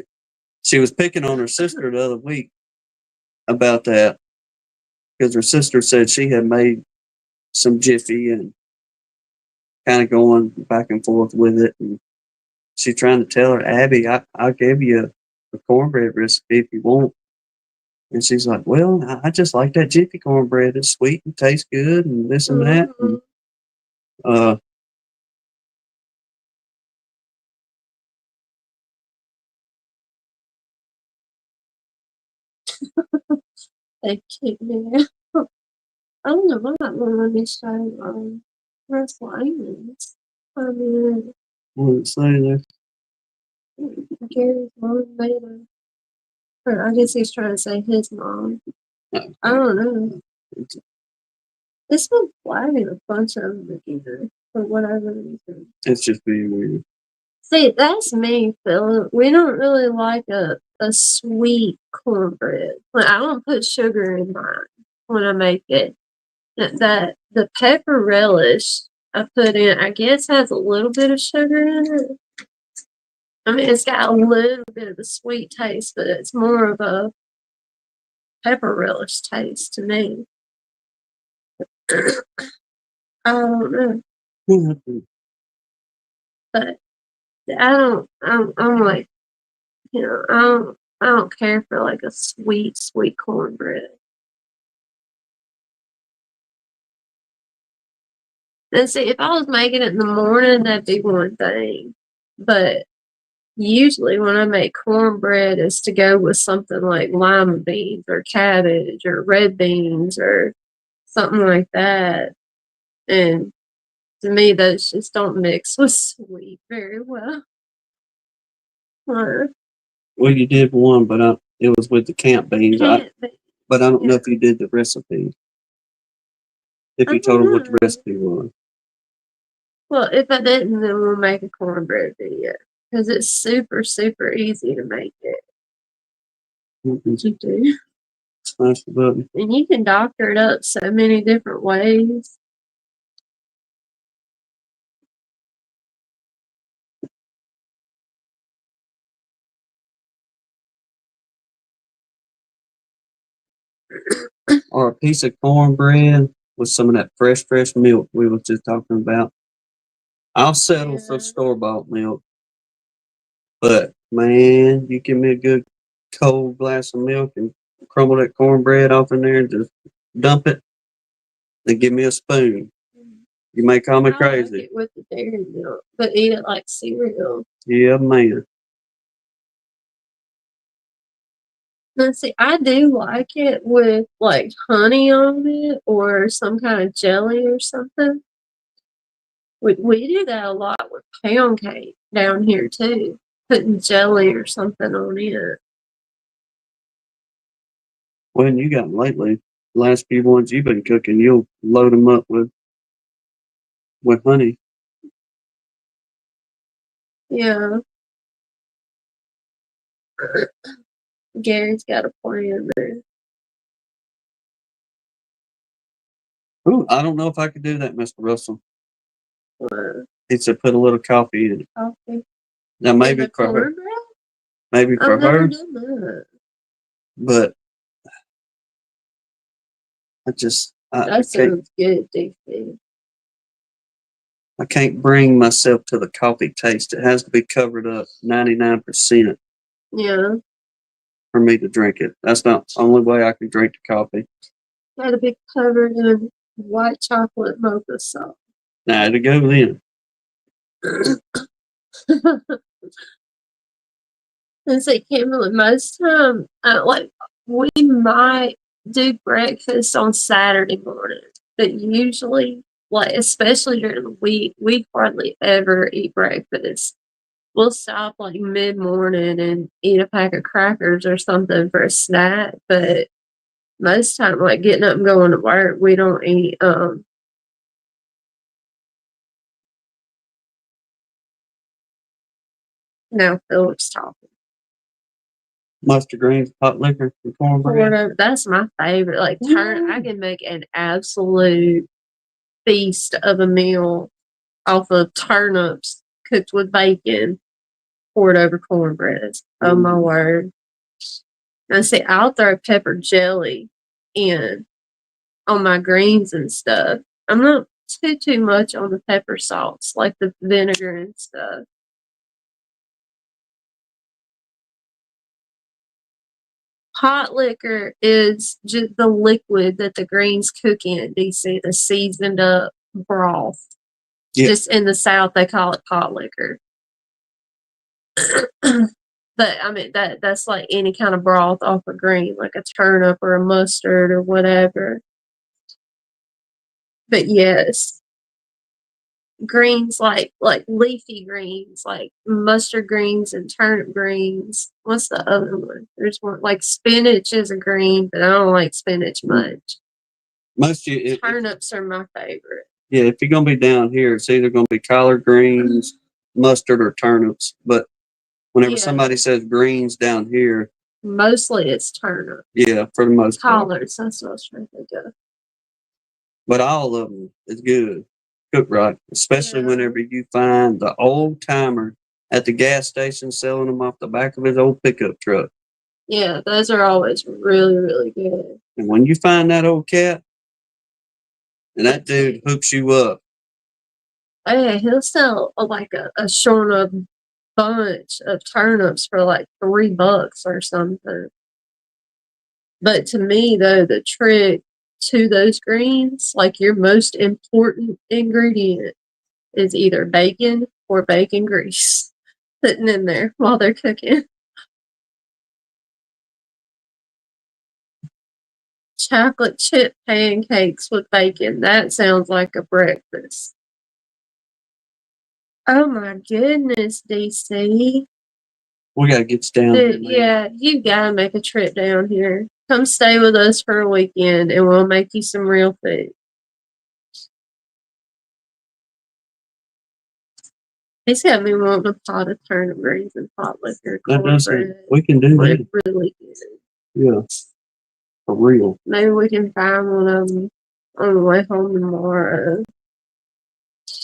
picking on her sister the other week about that, because her sister said she had made some Jiffy and kind of going back and forth with it. And she's trying to tell her, Abby, I'll give you a cornbread recipe if you want. And she's like, well, I just like that Jiffy cornbread. It's sweet and tastes good and this and that. And, They kicked me out. I don't know what let me show where's Lyman's. I mean, What did it say there? Gary's mom made a, or I guess he's trying to say his mom. No. I don't know. It's been flagging a bunch of them again for whatever reason. It's just being weird. See, that's me, Philip. We don't really like a sweet cornbread. Like, I don't put sugar in mine when I make it. That the pepper relish I put in, I guess, has a little bit of sugar in it. I mean, it's got a little bit of a sweet taste, but it's more of a pepper relish taste to me. I don't know, but I'm like, I don't care for like a sweet cornbread. And see, if I was making it in the morning, that'd be one thing. But usually when I make cornbread, it's to go with something like lima beans or cabbage or red beans or something like that. And to me, those just don't mix with sweet very well. Well, you did one, but it was with the camp beans. But I don't know if you did the recipe. If you told them what the recipe was. Well, if I didn't, then we'll make a cornbread video. Because it's super easy to make it. What you do. Smash the button. And you can doctor it up so many different ways. Or a piece of cornbread with some of that fresh milk we was just talking about. I'll settle for store-bought milk. But, man, you give me a good cold glass of milk and crumble that cornbread off in there and just dump it. Then give me a spoon. You may call me crazy. Like it with the dairy milk, but eat it like cereal. Yeah, man. Let's see, I do like it with like honey on it or some kind of jelly or something. We do that a lot with pound cake down here too, putting jelly or something on it. When you got lately, the last few ones you've been cooking, you'll load them up with honey. Yeah. Gary's got a plan there. Ooh, I don't know if I could do that, Mr. Russell. What? He said put a little coffee in it. Coffee? Now maybe for her. Maybe for her. I've never done that. But that sounds good, DC. I can't bring myself to the coffee taste. It has to be covered up 99%. Yeah. For me to drink it. That's not the only way I can drink the coffee. Got to be covered in white chocolate mocha sauce. Nah, to go then. And say, Kimberly, most time, we might do breakfast on Saturday morning, but usually, especially during the week, we hardly ever eat breakfast. We'll stop mid-morning and eat a pack of crackers or something for a snack, but most time, getting up and going to work, we don't eat, now Philip's talking. Mustard greens, hot liquor, and cornbread. That's my favorite. I can make an absolute feast of a meal off of turnips cooked with bacon, poured over cornbread. Oh my word. And see, I'll throw pepper jelly in on my greens and stuff. I'm not too much on the pepper salts, like the vinegar and stuff. Hot liquor is just the liquid that the greens cook in, DC, the seasoned up broth. Yeah. Just in the South, they call it hot liquor. But I mean that's like any kind of broth off a green, like a turnip or a mustard or whatever. But yes, greens like leafy greens, like mustard greens and turnip greens. What's the other one? There's one like spinach is a green, but I don't like spinach much. Turnips are my favorite. Yeah, if you're gonna be down here, it's either gonna be collard greens, mustard, or turnips. But whenever somebody says greens down here, mostly it's turnip. Yeah, for the most part. Collards, that's what I was trying to think of. But all of them is good, cooked right. Especially whenever you find the old timer at the gas station selling them off the back of his old pickup truck. Yeah, those are always really, really good. And when you find that old cat, and that dude hooks you up. Oh yeah, he'll sell like a short of bunch of turnips for like $3 or something. But to me though, the trick to those greens, like your most important ingredient is either bacon or bacon grease sitting in there while they're cooking. Chocolate chip pancakes with bacon. That sounds like a breakfast. Oh my goodness, DC. We gotta get down here. Yeah, you gotta make a trip down here. Come stay with us for a weekend and we'll make you some real food. He's got me wanting a pot of turnip greens and pot liquor. We can do that. Really good. Yeah. For real. Maybe we can find one of them on the way home tomorrow.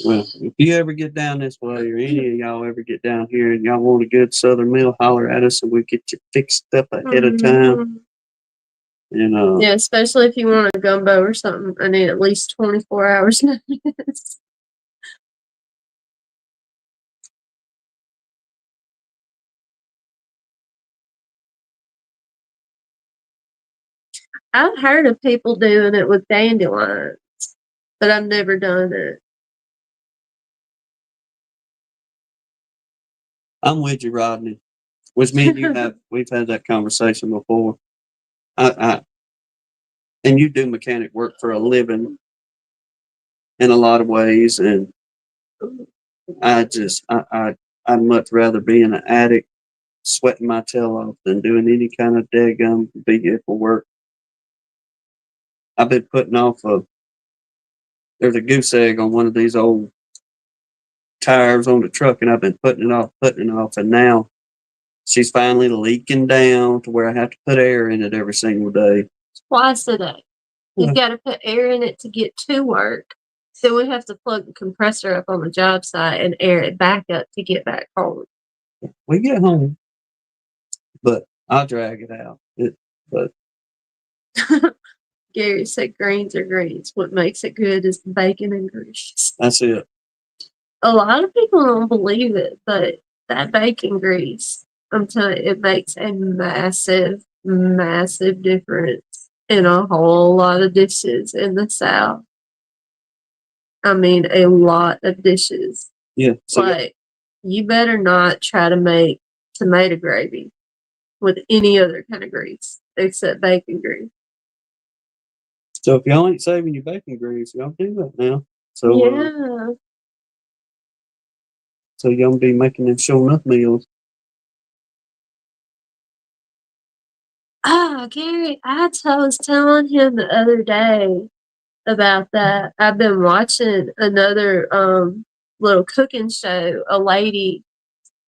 Well, if you ever get down this way, or any of y'all ever get down here and y'all want a good southern meal, holler at us and we'll get you fixed up ahead of time. And yeah, especially if you want a gumbo or something, I need at least 24 hours notice. I've heard of people doing it with dandelions, but I've never done it. I'm with you, Rodney. Which me and you we've had that conversation before. And you do mechanic work for a living in a lot of ways, and I'd much rather be in an attic sweating my tail off than doing any kind of daggum vehicle work. I've been putting off there's a goose egg on one of these old tires on the truck, and I've been putting it off, and now she's finally leaking down to where I have to put air in it every single day. Twice a day. You've got to put air in it to get to work. Then we have to plug the compressor up on the job site and air it back up to get back home. We get home, but I'll drag it out. But Gary said greens are greens. What makes it good is the bacon and grease. That's it. A lot of people don't believe it, but that bacon grease, I'm telling you, it makes a massive, massive difference in a whole lot of dishes in the South. I mean, a lot of dishes. Yeah. Like, you better not try to make tomato gravy with any other kind of grease except bacon grease. So if y'all ain't saving your bacon grease, y'all do that now. So yeah. So y'all be making them show enough meals. Ah, Gary, I was telling him the other day about that. I've been watching another little cooking show. A lady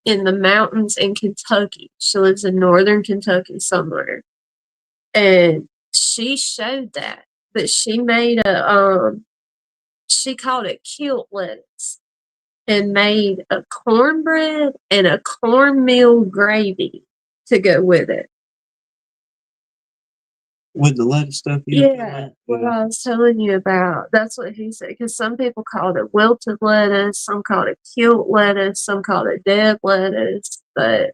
in the mountains in Kentucky. She lives in northern Kentucky somewhere. And she showed that. But she made she called it kilt lettuce and made a cornbread and a cornmeal gravy to go with it. With the lettuce stuff? Yeah, what I was telling you about. That's what he said. Because some people called it wilted lettuce, some called it kilt lettuce, some called it dead lettuce. But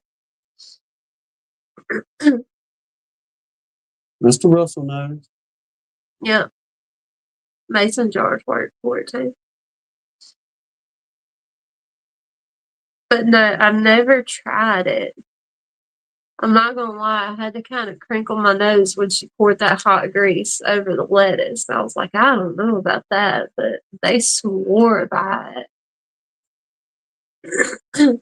Mr. Russell knows. Yeah. Mason jars work for it too. But no, I've never tried it. I'm not gonna lie, I had to kind of crinkle my nose when she poured that hot grease over the lettuce. I was like, I don't know about that, but they swore by it.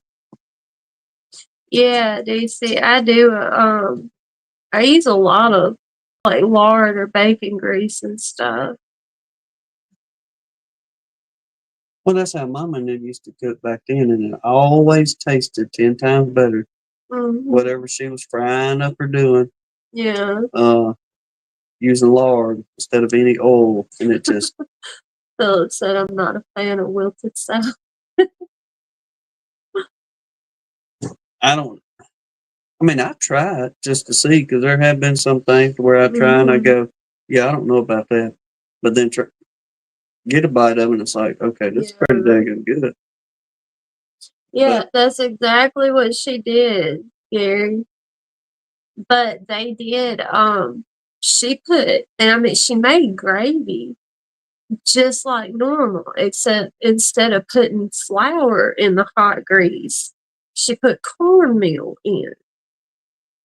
Yeah, DC, I do. I use a lot of like lard or bacon grease and stuff. Well, that's how Mama and them used to cook back then, and it always tasted 10 times better. Mm-hmm. Whatever she was frying up or doing, Yeah. using lard instead of any oil, and it just. Philip said I'm not a fan of wilted salad. I don't. I mean, I try it just to see because there have been some things where I try and I go, yeah, I don't know about that, but then get a bite of it and it's like, okay, this is pretty dang good. Yeah, that's exactly what she did, Gary. But they did, she put, and I mean, she made gravy just like normal, except instead of putting flour in the hot grease, she put cornmeal in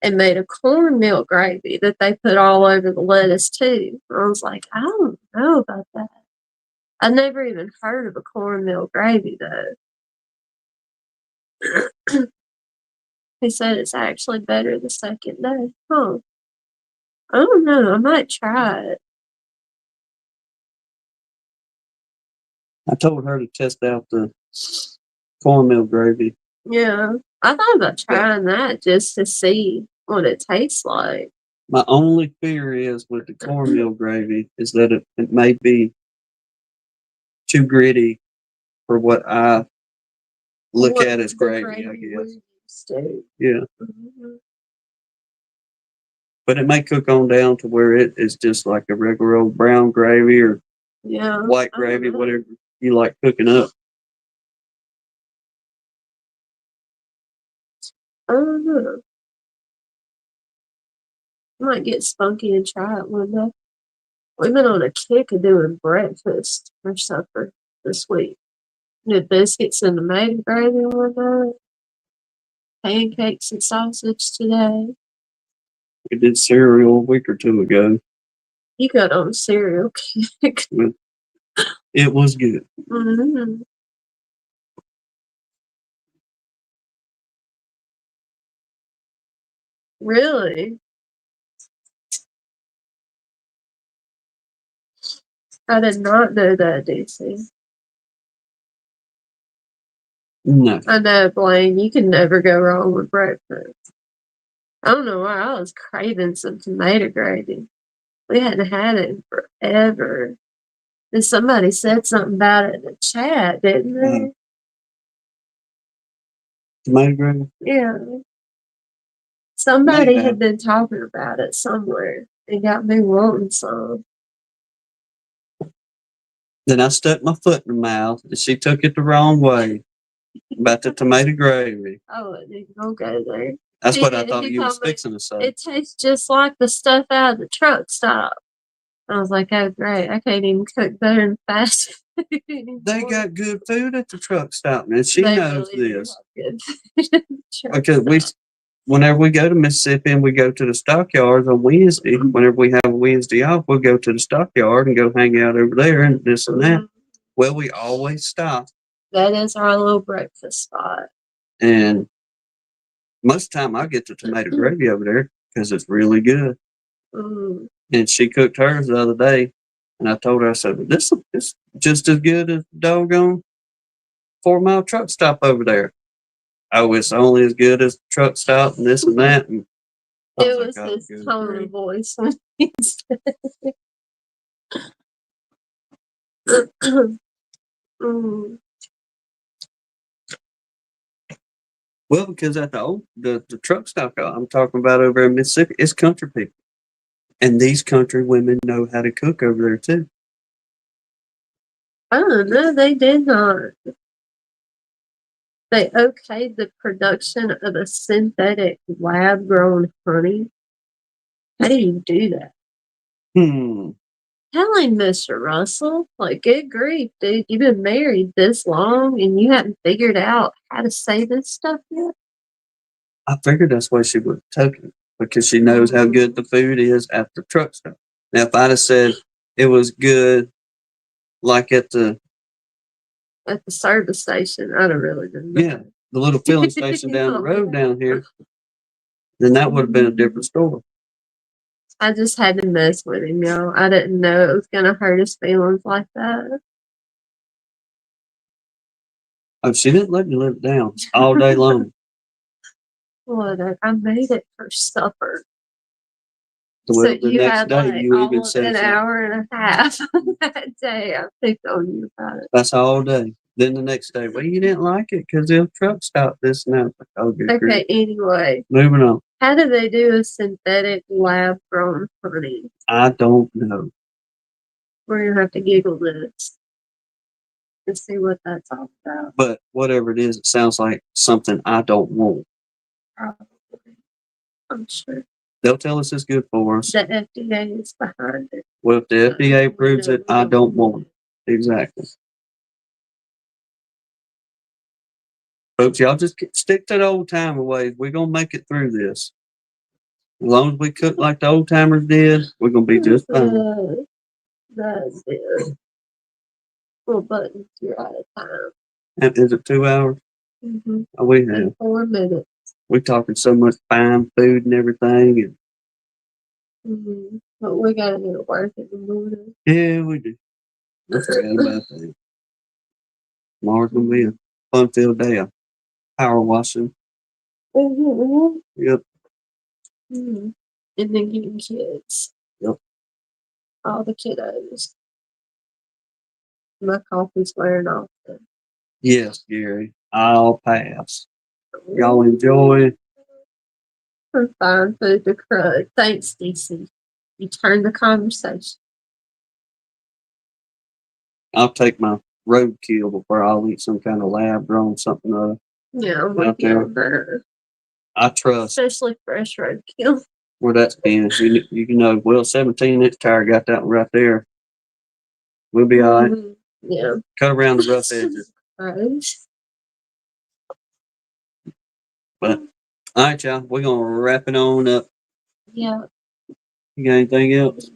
and made a cornmeal gravy that they put all over the lettuce too. I was like, I don't know about that. I never even heard of a cornmeal gravy though. He said it's actually better the second day. Huh. I don't know. I might try it. I told her to test out the cornmeal gravy. Yeah. I thought about trying that just to see what it tastes like. My only fear is with the cornmeal gravy is that it may be too gritty for what I look at as gravy, I guess. Yeah. Mm-hmm. But it may cook on down to where it is just like a regular old brown gravy or white gravy, whatever you like cooking up. I don't know. I might get spunky and try it one day. We've been on a kick of doing breakfast for supper this week. Did biscuits and tomato gravy one night. Pancakes and sausage today. We did cereal a week or two ago. You got on a cereal kick. It was good. Mm-hmm. Really? I did not know that, DC. No. I know, Blaine, you can never go wrong with breakfast. I don't know why I was craving some tomato gravy. We hadn't had it in forever. And somebody said something about it in the chat, didn't they? Tomato gravy? Yeah. Somebody had been talking about it somewhere and got me wanting some. Then I stuck my foot in the mouth and she took it the wrong way about the tomato gravy. Oh, it didn't go there. That's what I thought you was fixing to say. It tastes just like the stuff out of the truck stop. I was like, oh, great. I can't even cook better than fast food anymore. They got good food at the truck stop, and she knows this. Because whenever we go to Mississippi and we go to the stockyards on Wednesday, whenever we have a Wednesday off, we'll go to the stockyard and go hang out over there and this and that. Well, we always stop. That is our little breakfast spot. And most of the time I get the tomato gravy over there because it's really good. Mm. And she cooked hers the other day. And I told her, I said, this is just as good as doggone 4 Mile truck stop over there. Oh, it's only as good as the truck stop and this and that. And it was his tone of voice when he said mm. Well, because at the truck stop I'm talking about over in Mississippi, it's country people. And these country women know how to cook over there too. Oh, no, they did not. They okayed the production of a synthetic lab-grown honey. How do you do that? Telling Mr. Russell, like, good grief, dude, you've been married this long and you haven't figured out how to say this stuff yet? I figured that's why she would have taken it, because she knows how good the food is at the truck stop. Now, if I'd have said it was good, like at the service station, I'd have really been the little filling station down the road down here, then that would have been a different story. I just had to mess with him, y'all. I didn't know it was gonna hurt his feelings like that. Oh, she didn't let me live it down all day long. Well, I made it for supper. Well, So the you next had day, like you even all said an something. hour and a half that day. I picked on you about it. That's all day. Then the next day, well, you didn't like it because the truck stopped this and that. Oh, good Okay, grief. anyway. Moving on. How do they do a synthetic lab grown honey? I don't know. We're gonna have to Google this to see what that's all about. But whatever it is, it sounds like something I don't want. Probably. I'm sure. They'll tell us it's good for us. The FDA is behind it. Well, if the FDA approves it, I don't want it. Exactly. Folks, y'all just stick to the old timer ways. We're going to make it through this. As long as we cook like the old timers did, we're going to be just fine. That's it. Well, buttons, you're out of time. And is it 2 hours? Mm-hmm. Oh, we have. In 4 minutes. We're talking so much fine food and everything. And but we got to get to work in the morning. Yeah, we do. I forgot about that. Tomorrow's going to be a fun-filled day of power washing. Mm-hmm. Yep. Mm-hmm. And then getting kids. Yep. All the kiddos. My coffee's wearing off. Yes, Gary. I'll pass. Y'all enjoy. For fine food to crud. Thanks, DC. You turned the conversation. I'll take my roadkill before I'll eat some kind of lab grown something other. Yeah, I'm with you on that. I trust. Especially fresh roadkill. Where that's been. You know, well, 17-inch tire got that one right there. We'll be all right. Yeah. Cut around the rough edges. Right. But, all right, y'all. We're going to wrap it on up. Yeah. You got anything else?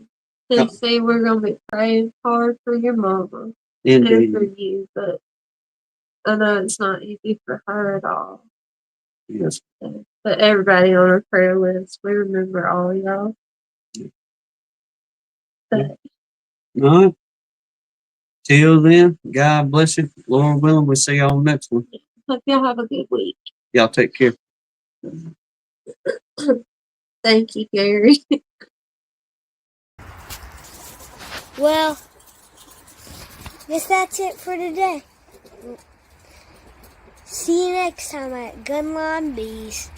DC, we're going to be praying hard for your mama. Indeed. And for you, but I know it's not easy for her at all. Yes. But everybody on our prayer list, we remember all y'all. But, all right. Till then, God bless you. Lord willing, we'll see y'all next one. Hope y'all have a good week. Y'all take care. Thank you, Gary. Well, guess that's it for today. See you next time at Gunline Bees.